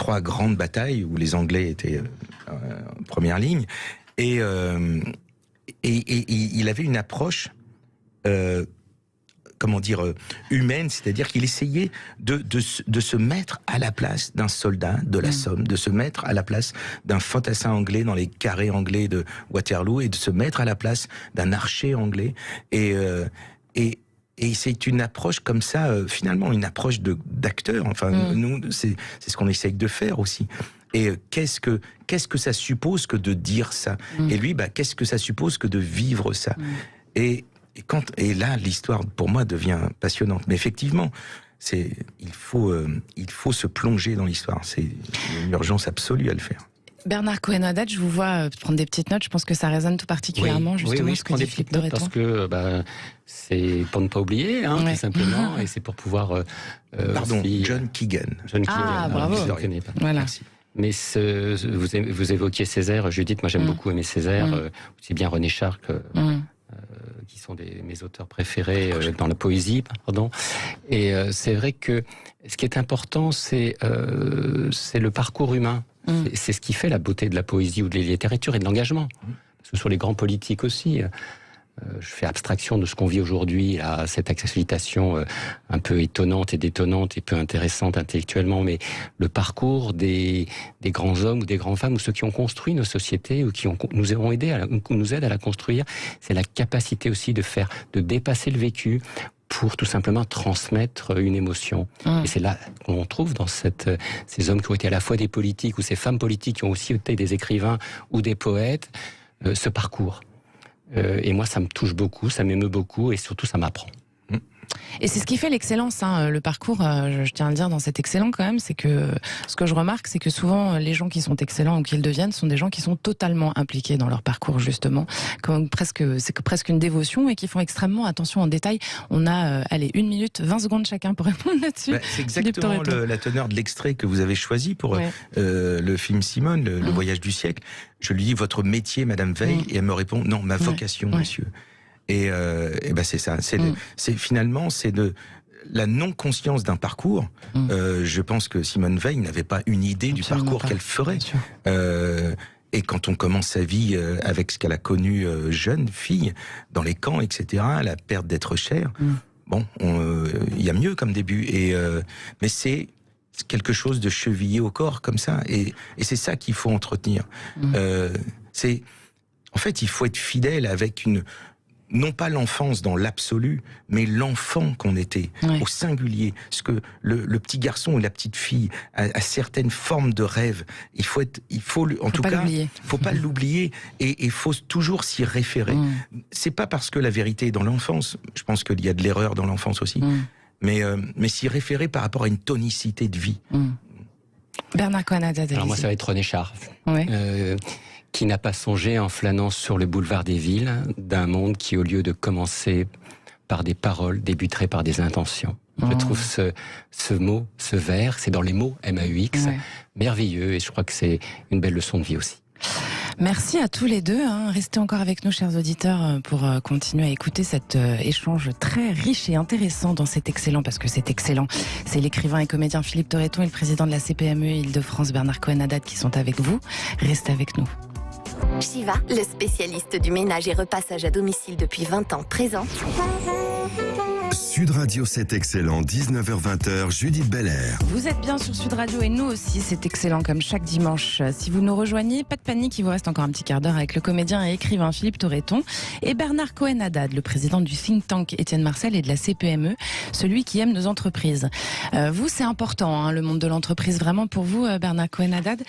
3 grandes batailles où les Anglais étaient en première ligne. Et il avait une approche, humaine, c'est-à-dire qu'il essayait de se mettre à la place d'un soldat de la Somme, de se mettre à la place d'un fantassin anglais dans les carrés anglais de Waterloo, et de se mettre à la place d'un archer anglais. Et c'est une approche comme ça, finalement, une approche d'acteur. Enfin, nous, c'est ce qu'on essaye de faire aussi. Et qu'est-ce que ça suppose que de dire ça? Et lui, qu'est-ce que ça suppose que de vivre ça? Et là, l'histoire, pour moi, devient passionnante. Mais effectivement, il faut se plonger dans l'histoire. C'est une urgence absolue à le faire. Bernard Cohen-Haddad, je vous vois prendre des petites notes. Je pense que ça résonne tout particulièrement, justement, ce que dit Philippe Torreton. Parce que c'est pour ne pas oublier, tout simplement, et c'est pour pouvoir... John Keegan. Bravo. Je ne connais pas. Voilà. Merci. Mais vous évoquiez Césaire, Judith, moi j'aime beaucoup aimer Césaire, aussi bien René Char qui sont mes auteurs préférés dans la poésie, pardon. Et c'est vrai que ce qui est important, c'est le parcours humain. C'est ce qui fait la beauté de la poésie ou de la littérature et de l'engagement. Parce que sur les grands politiques aussi, je fais abstraction de ce qu'on vit aujourd'hui, cette agitation un peu étonnante et détonnante et peu intéressante intellectuellement, mais le parcours des grands hommes ou des grandes femmes, ou ceux qui ont construit nos sociétés, ou qui nous aident à la construire, c'est la capacité aussi de dépasser le vécu pour tout simplement transmettre une émotion. Et c'est là qu'on trouve dans ces hommes qui ont été à la fois des politiques, ou ces femmes politiques qui ont aussi été des écrivains ou des poètes, ce parcours. Et moi, ça me touche beaucoup, ça m'émeut beaucoup, et surtout, ça m'apprend. Et c'est ce qui fait l'excellence, le parcours, je tiens à le dire dans cet excellent quand même, c'est que ce que je remarque, c'est que souvent les gens qui sont excellents ou qui le deviennent sont des gens qui sont totalement impliqués dans leur parcours, justement, c'est presque une dévotion, et qui font extrêmement attention en détail. On a 1 minute 20 secondes chacun pour répondre là-dessus. C'est exactement la teneur de l'extrait que vous avez choisi pour le film Simone, le voyage du siècle. Je lui dis votre métier, Madame Veil, et elle me répond non, ma vocation, monsieur. Et c'est ça. Finalement, c'est de la non-conscience d'un parcours. Je pense que Simone Veil n'avait pas une idée du parcours qu'elle ferait. Et quand on commence sa vie avec ce qu'elle a connu jeune fille, dans les camps, etc., la perte d'être chère, il y a mieux comme début. Mais c'est quelque chose de chevillé au corps, comme ça. Et c'est ça qu'il faut entretenir. En fait, il faut être fidèle avec non pas l'enfance dans l'absolu, mais l'enfant qu'on était, au singulier. Parce que le petit garçon et la petite fille a certaines formes de rêve. Faut pas l'oublier, et il faut toujours s'y référer. C'est pas parce que la vérité est dans l'enfance, je pense qu'il y a de l'erreur dans l'enfance aussi, mais s'y référer par rapport à une tonicité de vie. Bernard Cohen-Haddad. Alors moi, ça va être René Char. Qui n'a pas songé, en flânant sur le boulevard des villes, d'un monde qui, au lieu de commencer par des paroles, débuterait par des intentions. Je trouve ce mot, ce vers, c'est dans les mots MAUX, merveilleux, et je crois que c'est une belle leçon de vie aussi. Merci à tous les deux. Restez encore avec nous, chers auditeurs, pour continuer à écouter cet échange très riche et intéressant dans cet excellent, parce que c'est excellent. C'est l'écrivain et comédien Philippe Torreton et le président de la CPME Île-de-France, Bernard Cohen-Haddad, qui sont avec vous. Restez avec nous. Shiva, le spécialiste du ménage et repassage à domicile depuis 20 ans, présente Sud Radio, c'est excellent, 19h-20h, Judith Belair. Vous êtes bien sur Sud Radio, et nous aussi, c'est excellent comme chaque dimanche. Si vous nous rejoignez, pas de panique, il vous reste encore un petit quart d'heure avec le comédien et écrivain Philippe Torreton et Bernard Cohen-Haddad, le président du think tank Étienne Marcel et de la CPME, celui qui aime nos entreprises. Vous, c'est important, le monde de l'entreprise, vraiment pour vous, Bernard Cohen-Haddad.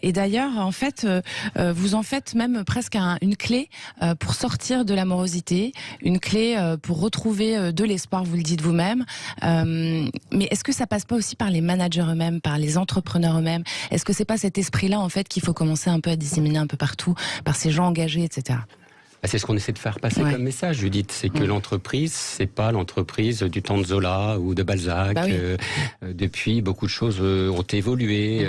Et d'ailleurs, en fait, vous en faites même presque une clé pour sortir de l'amorosité, une clé pour retrouver de l'espoir, vous le dites vous-même. Mais est-ce que ça passe pas aussi par les managers eux-mêmes, par les entrepreneurs eux-mêmes? Est-ce que c'est pas cet esprit-là, en fait, qu'il faut commencer un peu à disséminer un peu partout, par ces gens engagés, etc.? C'est ce qu'on essaie de faire passer comme message, Judith. C'est que l'entreprise, c'est pas l'entreprise du temps de Zola ou de Balzac. Depuis, beaucoup de choses ont évolué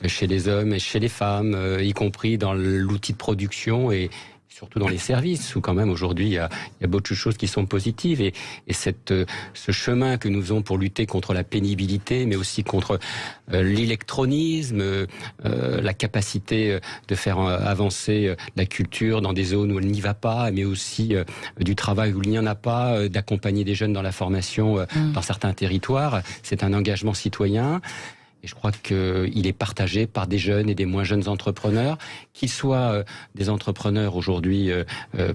chez les hommes et chez les femmes, y compris dans l'outil de production, et surtout dans les services, où quand même aujourd'hui il y a beaucoup de choses qui sont positives, et ce chemin que nous faisons pour lutter contre la pénibilité, mais aussi contre l'électronisme, la capacité de faire avancer la culture dans des zones où elle n'y va pas, mais aussi du travail où il n'y en a pas, d'accompagner des jeunes dans la formation dans certains territoires. C'est un engagement citoyen. Et je crois qu'il est partagé par des jeunes et des moins jeunes entrepreneurs, qu'ils soient des entrepreneurs aujourd'hui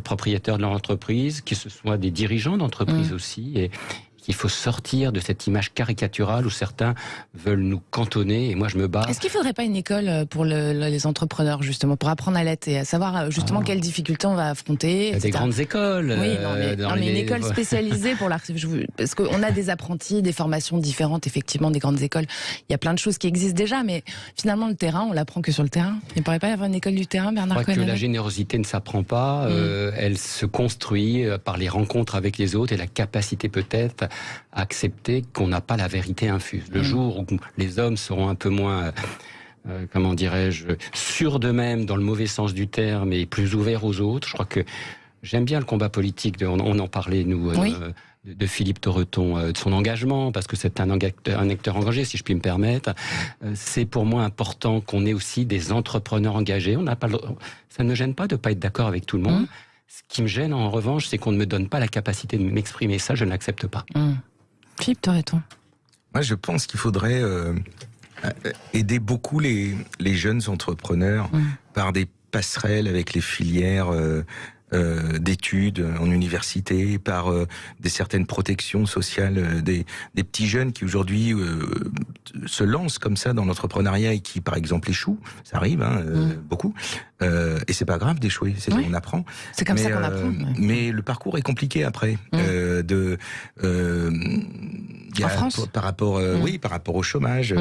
propriétaires de leur entreprise, que ce soit des dirigeants d'entreprise aussi, et qu'il faut sortir de cette image caricaturale où certains veulent nous cantonner, et moi je me bats. Est-ce qu'il ne faudrait pas une école pour les entrepreneurs, justement, pour apprendre à l'être et à savoir justement quelles difficultés on va affronter, etc. Des grandes écoles. Oui, mais une école spécialisée pour parce qu'on a des apprentis, des formations différentes, effectivement, des grandes écoles. Il y a plein de choses qui existent déjà, mais finalement le terrain, on l'apprend que sur le terrain. Il ne pourrait pas y avoir une école du terrain, Bernard Cohen? Je crois que la générosité ne s'apprend pas, elle se construit par les rencontres avec les autres et la capacité peut-être à accepter qu'on n'a pas la vérité infuse. Le jour où les hommes seront un peu moins, comment dirais-je, sûrs d'eux-mêmes dans le mauvais sens du terme et plus ouverts aux autres, je crois que j'aime bien le combat politique, on en parlait nous... de Philippe Torreton, de son engagement, parce que c'est un acteur engagé, si je puis me permettre. C'est pour moi important qu'on ait aussi des entrepreneurs engagés. Ça ne me gêne pas de ne pas être d'accord avec tout le monde. Ce qui me gêne, en revanche, c'est qu'on ne me donne pas la capacité de m'exprimer. Ça, je ne l'accepte pas. Philippe Torreton. Moi, je pense qu'il faudrait aider beaucoup les jeunes entrepreneurs par des passerelles avec les filières d'études en université, par certaines protections sociales des petits jeunes qui aujourd'hui se lancent comme ça dans l'entrepreneuriat et qui, par exemple, échouent. Ça arrive, beaucoup. Et c'est pas grave d'échouer, on apprend. C'est comme ça qu'on apprend. Mais le parcours est compliqué après. En France, par rapport, par rapport au chômage,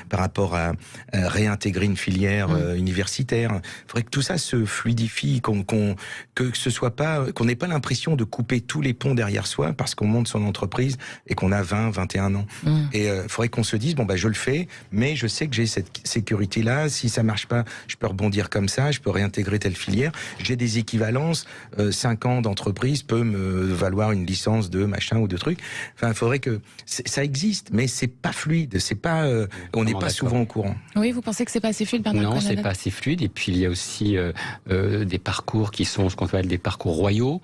par rapport à réintégrer une filière universitaire. Il faudrait que tout ça se fluidifie, que ce soit pas, qu'on n'ait pas l'impression de couper tous les ponts derrière soi parce qu'on monte son entreprise et qu'on a 20, 21 ans. Et il faudrait qu'on se dise, je le fais, mais je sais que j'ai cette sécurité-là. Si ça marche pas, je peux rebondir comme ça, je peux réintégrer telle filière. J'ai des équivalences. 5 ans d'entreprise peut me valoir une licence de machin ou de truc. Enfin, il faudrait que ça existe, mais c'est pas fluide. C'est pas, on n'est pas souvent au courant. Oui, vous pensez que c'est pas assez fluide, Bernard Cohen? Non, c'est pas assez fluide. Et puis il y a aussi des parcours qui sont ce qu'on appelle des parcours royaux.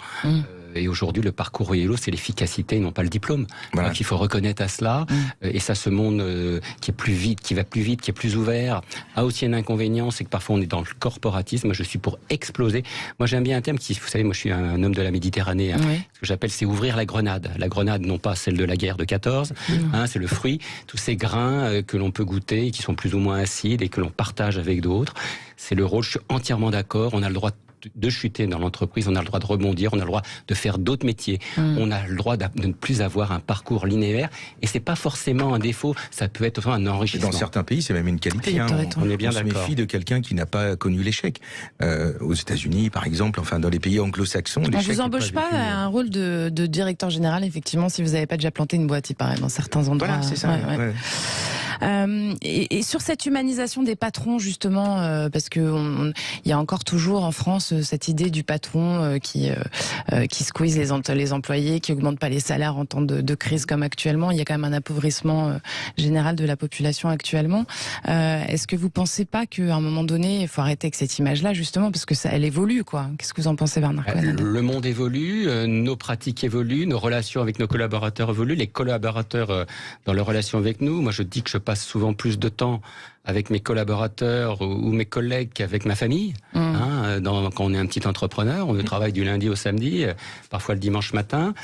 Et aujourd'hui, le parcours royaux, c'est l'efficacité, non pas le diplôme. Voilà. Donc il faut reconnaître à cela. Et ça, ce monde qui est plus vite, qui va plus vite, qui est plus ouvert, a aussi un inconvénient, c'est que parfois on est dans le corporatisme. Moi, je suis pour exploser. Moi, j'aime bien un terme qui, vous savez, moi, je suis un homme de la Méditerranée. Ce que j'appelle, c'est ouvrir la grenade. La grenade, non pas celle de la guerre de 14, c'est le fruit. Tous ces grains que l'on peut goûter, qui sont plus ou moins acides et que l'on partage avec d'autres. C'est le rôle, je suis entièrement d'accord. On a le droit de chuter dans l'entreprise, on a le droit de rebondir, on a le droit de faire d'autres métiers, on a le droit de ne plus avoir un parcours linéaire, et c'est pas forcément un défaut, ça peut être un enrichissement. Dans certains pays, c'est même une qualité. On est bien d'accord. On se méfie de quelqu'un qui n'a pas connu l'échec. Aux États-Unis, par exemple, enfin dans les pays anglo-saxons, l'échec. On vous embauche pas à un rôle de directeur général, effectivement, si vous n'avez pas déjà planté une boîte, il paraît, dans certains endroits. Voilà, c'est ça. Et sur cette humanisation des patrons, justement, parce que il y a encore toujours en France cette idée du patron qui squeeze les employés, qui augmente pas les salaires en temps de crise comme actuellement. Il y a quand même un appauvrissement général de la population actuellement. Est-ce que vous pensez pas qu'à un moment donné, il faut arrêter avec cette image-là, justement, parce que elle évolue, quoi. Qu'est-ce que vous en pensez, Bernard Cohen? Le monde évolue, nos pratiques évoluent, nos relations avec nos collaborateurs évoluent, les collaborateurs dans leurs relations avec nous. Moi, je dis que je passe souvent plus de temps avec mes collaborateurs ou mes collègues qu'avec ma famille. Quand on est un petit entrepreneur, on travaille du lundi au samedi, parfois le dimanche matin.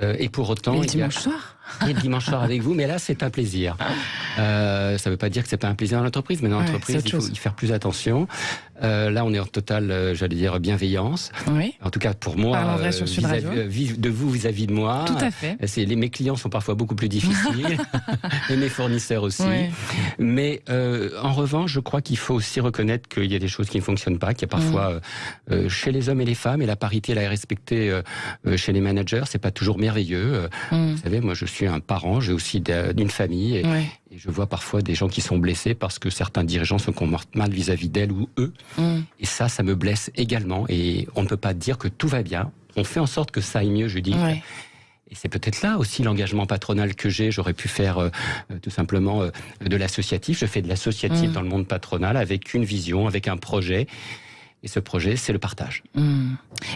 Et pour autant, et le dimanche soir. Et le dimanche soir avec vous, mais là c'est un plaisir. Ça ne veut pas dire que c'est pas un plaisir dans l'entreprise, mais dans l'entreprise il faut y faire plus attention. Là on est en totale, j'allais dire, bienveillance. Oui. En tout cas pour moi, de vous vis-à-vis de moi. Tout à fait. Mes clients sont parfois beaucoup plus difficiles, et mes fournisseurs aussi. Oui. Mais en revanche, je crois qu'il faut aussi reconnaître qu'il y a des choses qui ne fonctionnent pas, qu'il y a parfois chez les hommes et les femmes, et la parité, elle est respectée chez les managers, c'est pas toujours merveilleux. Vous savez, moi je suis suis un parent, j'ai aussi d'une famille, et je vois parfois des gens qui sont blessés parce que certains dirigeants se comportent mal vis-à-vis d'elle ou eux. Et ça me blesse également. Et on ne peut pas dire que tout va bien. On fait en sorte que ça aille mieux, Judith. Et c'est peut-être là aussi l'engagement patronal que j'ai. J'aurais pu faire tout simplement de l'associatif. Je fais de l'associatif dans le monde patronal avec une vision, avec un projet. Et ce projet, c'est le partage.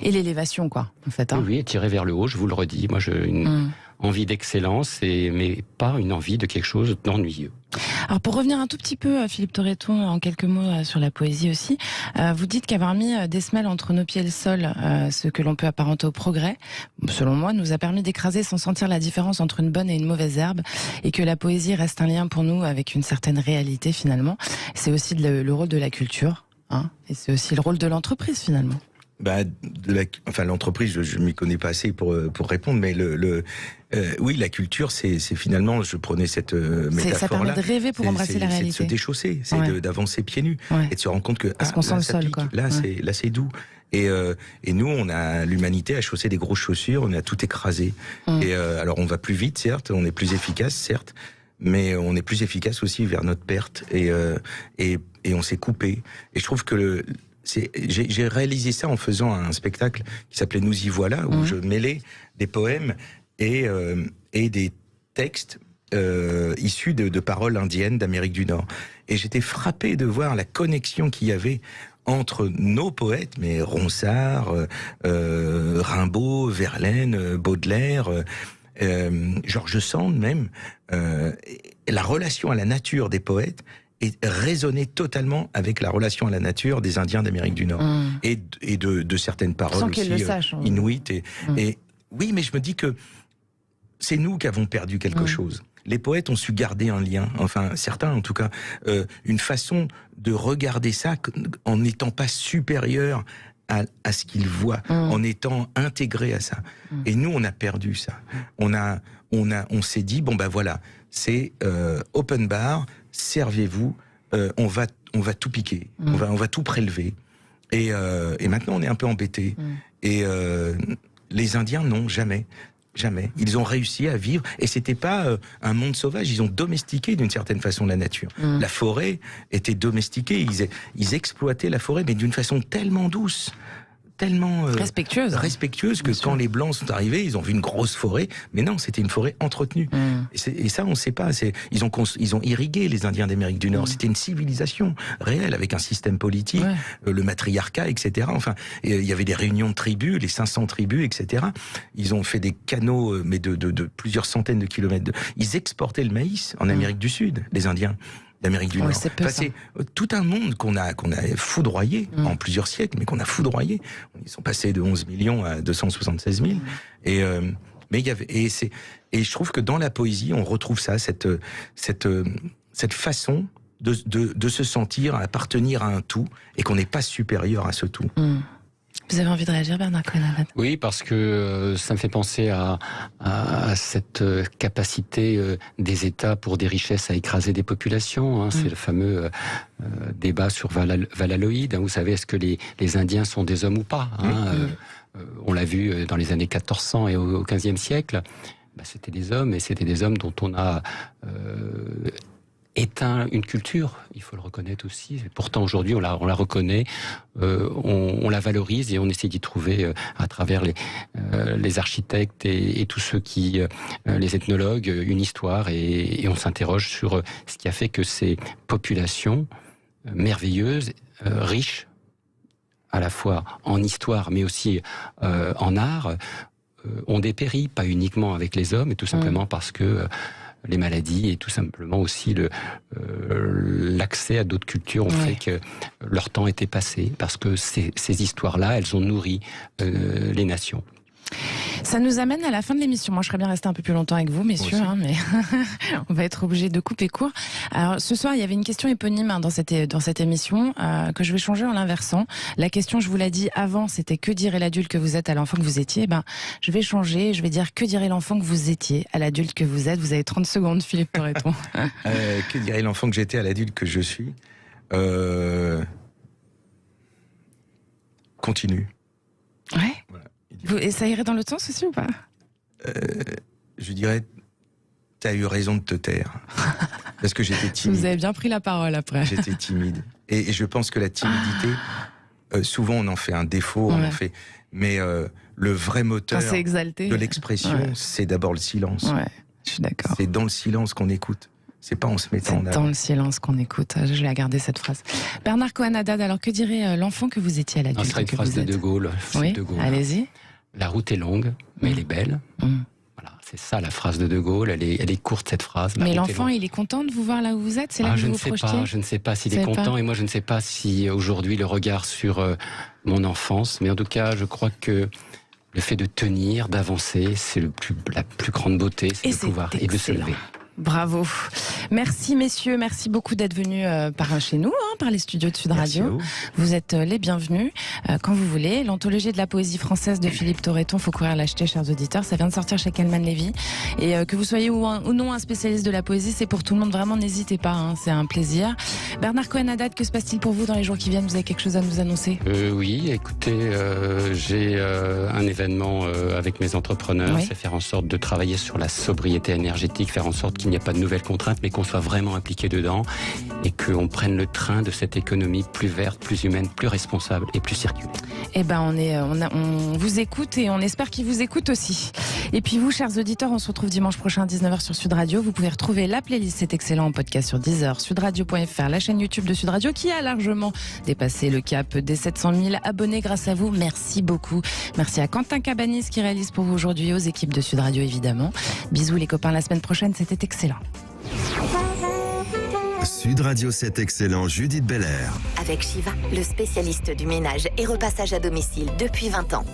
Et l'élévation, quoi, en fait. Hein. Oui, tirer vers le haut, je vous le redis. Moi, j'ai une envie d'excellence, mais pas une envie de quelque chose d'ennuyeux. Alors, pour revenir un tout petit peu, Philippe Torreton, en quelques mots sur la poésie aussi, vous dites qu'avoir mis des semelles entre nos pieds et le sol, ce que l'on peut apparenter au progrès, selon moi, nous a permis d'écraser sans sentir la différence entre une bonne et une mauvaise herbe, et que la poésie reste un lien pour nous avec une certaine réalité, finalement. C'est aussi le rôle de la culture. Hein, et c'est aussi le rôle de l'entreprise finalement. L'entreprise, je m'y connais pas assez pour répondre, mais oui, la culture, c'est finalement, je prenais cette métaphore-là. Ça permet de rêver pour embrasser la réalité. C'est de se déchausser, c'est d'avancer pieds nus et de se rendre compte que parce qu'on sent le sol, quoi. Là, c'est doux. Et nous, on a l'humanité a chaussé des grosses chaussures, on a tout écrasé. Et alors, on va plus vite, certes, on est plus efficace, certes, mais on est plus efficace aussi vers notre perte et on s'est coupé. Et je trouve que j'ai réalisé ça en faisant un spectacle qui s'appelait Nous y voilà, où je mêlais des poèmes et des textes issus de paroles indiennes d'Amérique du Nord. Et j'étais frappé de voir la connexion qu'il y avait entre nos poètes, mais Ronsard, Rimbaud, Verlaine, Baudelaire, George Sand même, la relation à la nature des poètes résonnait totalement avec la relation à la nature des Indiens d'Amérique du Nord et de certaines paroles sans aussi le sachent, inuites. Et oui, mais je me dis que c'est nous qui avons perdu quelque chose. Les poètes ont su garder un lien, enfin certains en tout cas, une façon de regarder ça en n'étant pas supérieur à ce qu'ils voient, en étant intégrés à ça. Et nous, on a perdu ça. On s'est dit, bon ben voilà, c'est open bar, servez-vous, on va tout piquer, on va tout prélever. Et maintenant, on est un peu embêtés. Et les Indiens, non, jamais. Jamais. Ils ont réussi à vivre, et c'était pas un monde sauvage. Ils ont domestiqué d'une certaine façon la nature. La forêt était domestiquée. Ils exploitaient la forêt, mais d'une façon tellement douce, tellement respectueuse que quand les Blancs sont arrivés, ils ont vu une grosse forêt, mais non, c'était une forêt entretenue. Et ça, on ne sait pas. Ils ont irrigué les Indiens d'Amérique du Nord. C'était une civilisation réelle avec un système politique, le matriarcat, etc. Enfin, il y avait des réunions de tribus, les 500 tribus, etc. Ils ont fait des canaux, mais de plusieurs centaines de kilomètres. Ils exportaient le maïs en Amérique du Sud, les Indiens d'Amérique du Nord. C'est tout un monde qu'on a foudroyé en plusieurs siècles, mais qu'on a foudroyé. Ils sont passés de 11 millions à 276 000. Mais il y avait, et je trouve que dans la poésie, on retrouve ça, cette façon de se sentir appartenir à un tout et qu'on n'est pas supérieur à ce tout. Vous avez envie de réagir, Bernard Cohen? Oui, parce que ça me fait penser à cette capacité des États pour des richesses à écraser des populations. C'est le fameux débat sur Valaloïde. Vous savez, est-ce que les Indiens sont des hommes ou pas? On l'a vu dans les années 1400 et au XVe siècle. C'était des hommes, et c'était des hommes dont on a éteint une culture, il faut le reconnaître aussi. Pourtant, aujourd'hui, on la reconnaît, on la valorise, et on essaie d'y trouver, à travers les architectes et tous ceux les ethnologues, une histoire, et on s'interroge sur ce qui a fait que ces populations merveilleuses, riches, à la fois en histoire, mais aussi en art, ont dépéri, pas uniquement avec les hommes, mais tout simplement parce que les maladies et tout simplement aussi l'accès à d'autres cultures ont fait que leur temps était passé, parce que ces histoires-là, elles ont nourri les nations. Ça nous amène à la fin de l'émission. Moi, je serais bien resté un peu plus longtemps avec vous, messieurs, mais on va être obligé de couper court. Alors, ce soir, il y avait une question éponyme dans cette émission que je vais changer en l'inversant. La question, je vous l'ai dit avant, c'était que dirait l'adulte que vous êtes à l'enfant que vous étiez. Je vais changer. Je vais dire que dirait l'enfant que vous étiez à l'adulte que vous êtes. Vous avez 30 secondes, Philippe Torreton. Que dirait l'enfant que j'étais à l'adulte que je suis? Continue. Ouais. Voilà. Et ça irait dans l'autre sens aussi ou pas? Je dirais, t'as eu raison de te taire. Parce que j'étais timide. Vous avez bien pris la parole après. J'étais timide. Et je pense que la timidité, souvent on en fait un défaut, on en fait... Mais le vrai moteur de l'expression, c'est d'abord le silence. Ouais, je suis d'accord. C'est dans le silence qu'on écoute. C'est pas en se mettant en avant. C'est dans le silence qu'on écoute. Je vais garder cette phrase. Bernard Cohen-Haddad, alors que dirait l'enfant que vous étiez à l'adulte? Ce serait une phrase de De Gaulle. Oui, de Gaulle. Allez-y. La route est longue, mais elle est belle. Voilà, c'est ça la phrase de De Gaulle. Elle est courte, cette phrase. Mais l'enfant, il est content de vous voir là où vous êtes? C'est là que vous vous projetez? Je ne sais pas s'il est content. Et moi, je ne sais pas si aujourd'hui le regard sur mon enfance. Mais en tout cas, je crois que le fait de tenir, d'avancer, c'est la plus grande beauté, c'est de pouvoir et de se lever. Bravo. Merci messieurs, merci beaucoup d'être venus par chez nous, par les studios de Sud Radio. Vous êtes les bienvenus quand vous voulez. L'anthologie de la poésie française de Philippe Torreton, faut courir l'acheter, chers auditeurs. Ça vient de sortir chez Calman Lévy. Et que vous soyez ou non un spécialiste de la poésie, c'est pour tout le monde. Vraiment, n'hésitez pas, c'est un plaisir. Bernard Cohen-Haddad, que se passe-t-il pour vous dans les jours qui viennent? Vous avez quelque chose à nous annoncer? Oui, écoutez, j'ai un événement avec mes entrepreneurs. C'est faire en sorte de travailler sur la sobriété énergétique, faire en sorte qu'il n'y a pas de nouvelles contraintes, mais qu'on soit vraiment impliqué dedans et qu'on prenne le train de cette économie plus verte, plus humaine, plus responsable et plus circulaire. Eh ben, on vous écoute et on espère qu'ils vous écoutent aussi. Et puis vous, chers auditeurs, on se retrouve dimanche prochain à 19h sur Sud Radio. Vous pouvez retrouver la playlist C'est excellent en podcast sur Deezer, sudradio.fr, la chaîne YouTube de Sud Radio qui a largement dépassé le cap des 700 000 abonnés grâce à vous. Merci beaucoup. Merci à Quentin Cabanis qui réalise pour vous aujourd'hui, aux équipes de Sud Radio évidemment. Bisous les copains, la semaine prochaine, c'était excellent. Sud Radio, c'est excellent, Judith Belair. Avec Shiva, le spécialiste du ménage et repassage à domicile depuis 20 ans.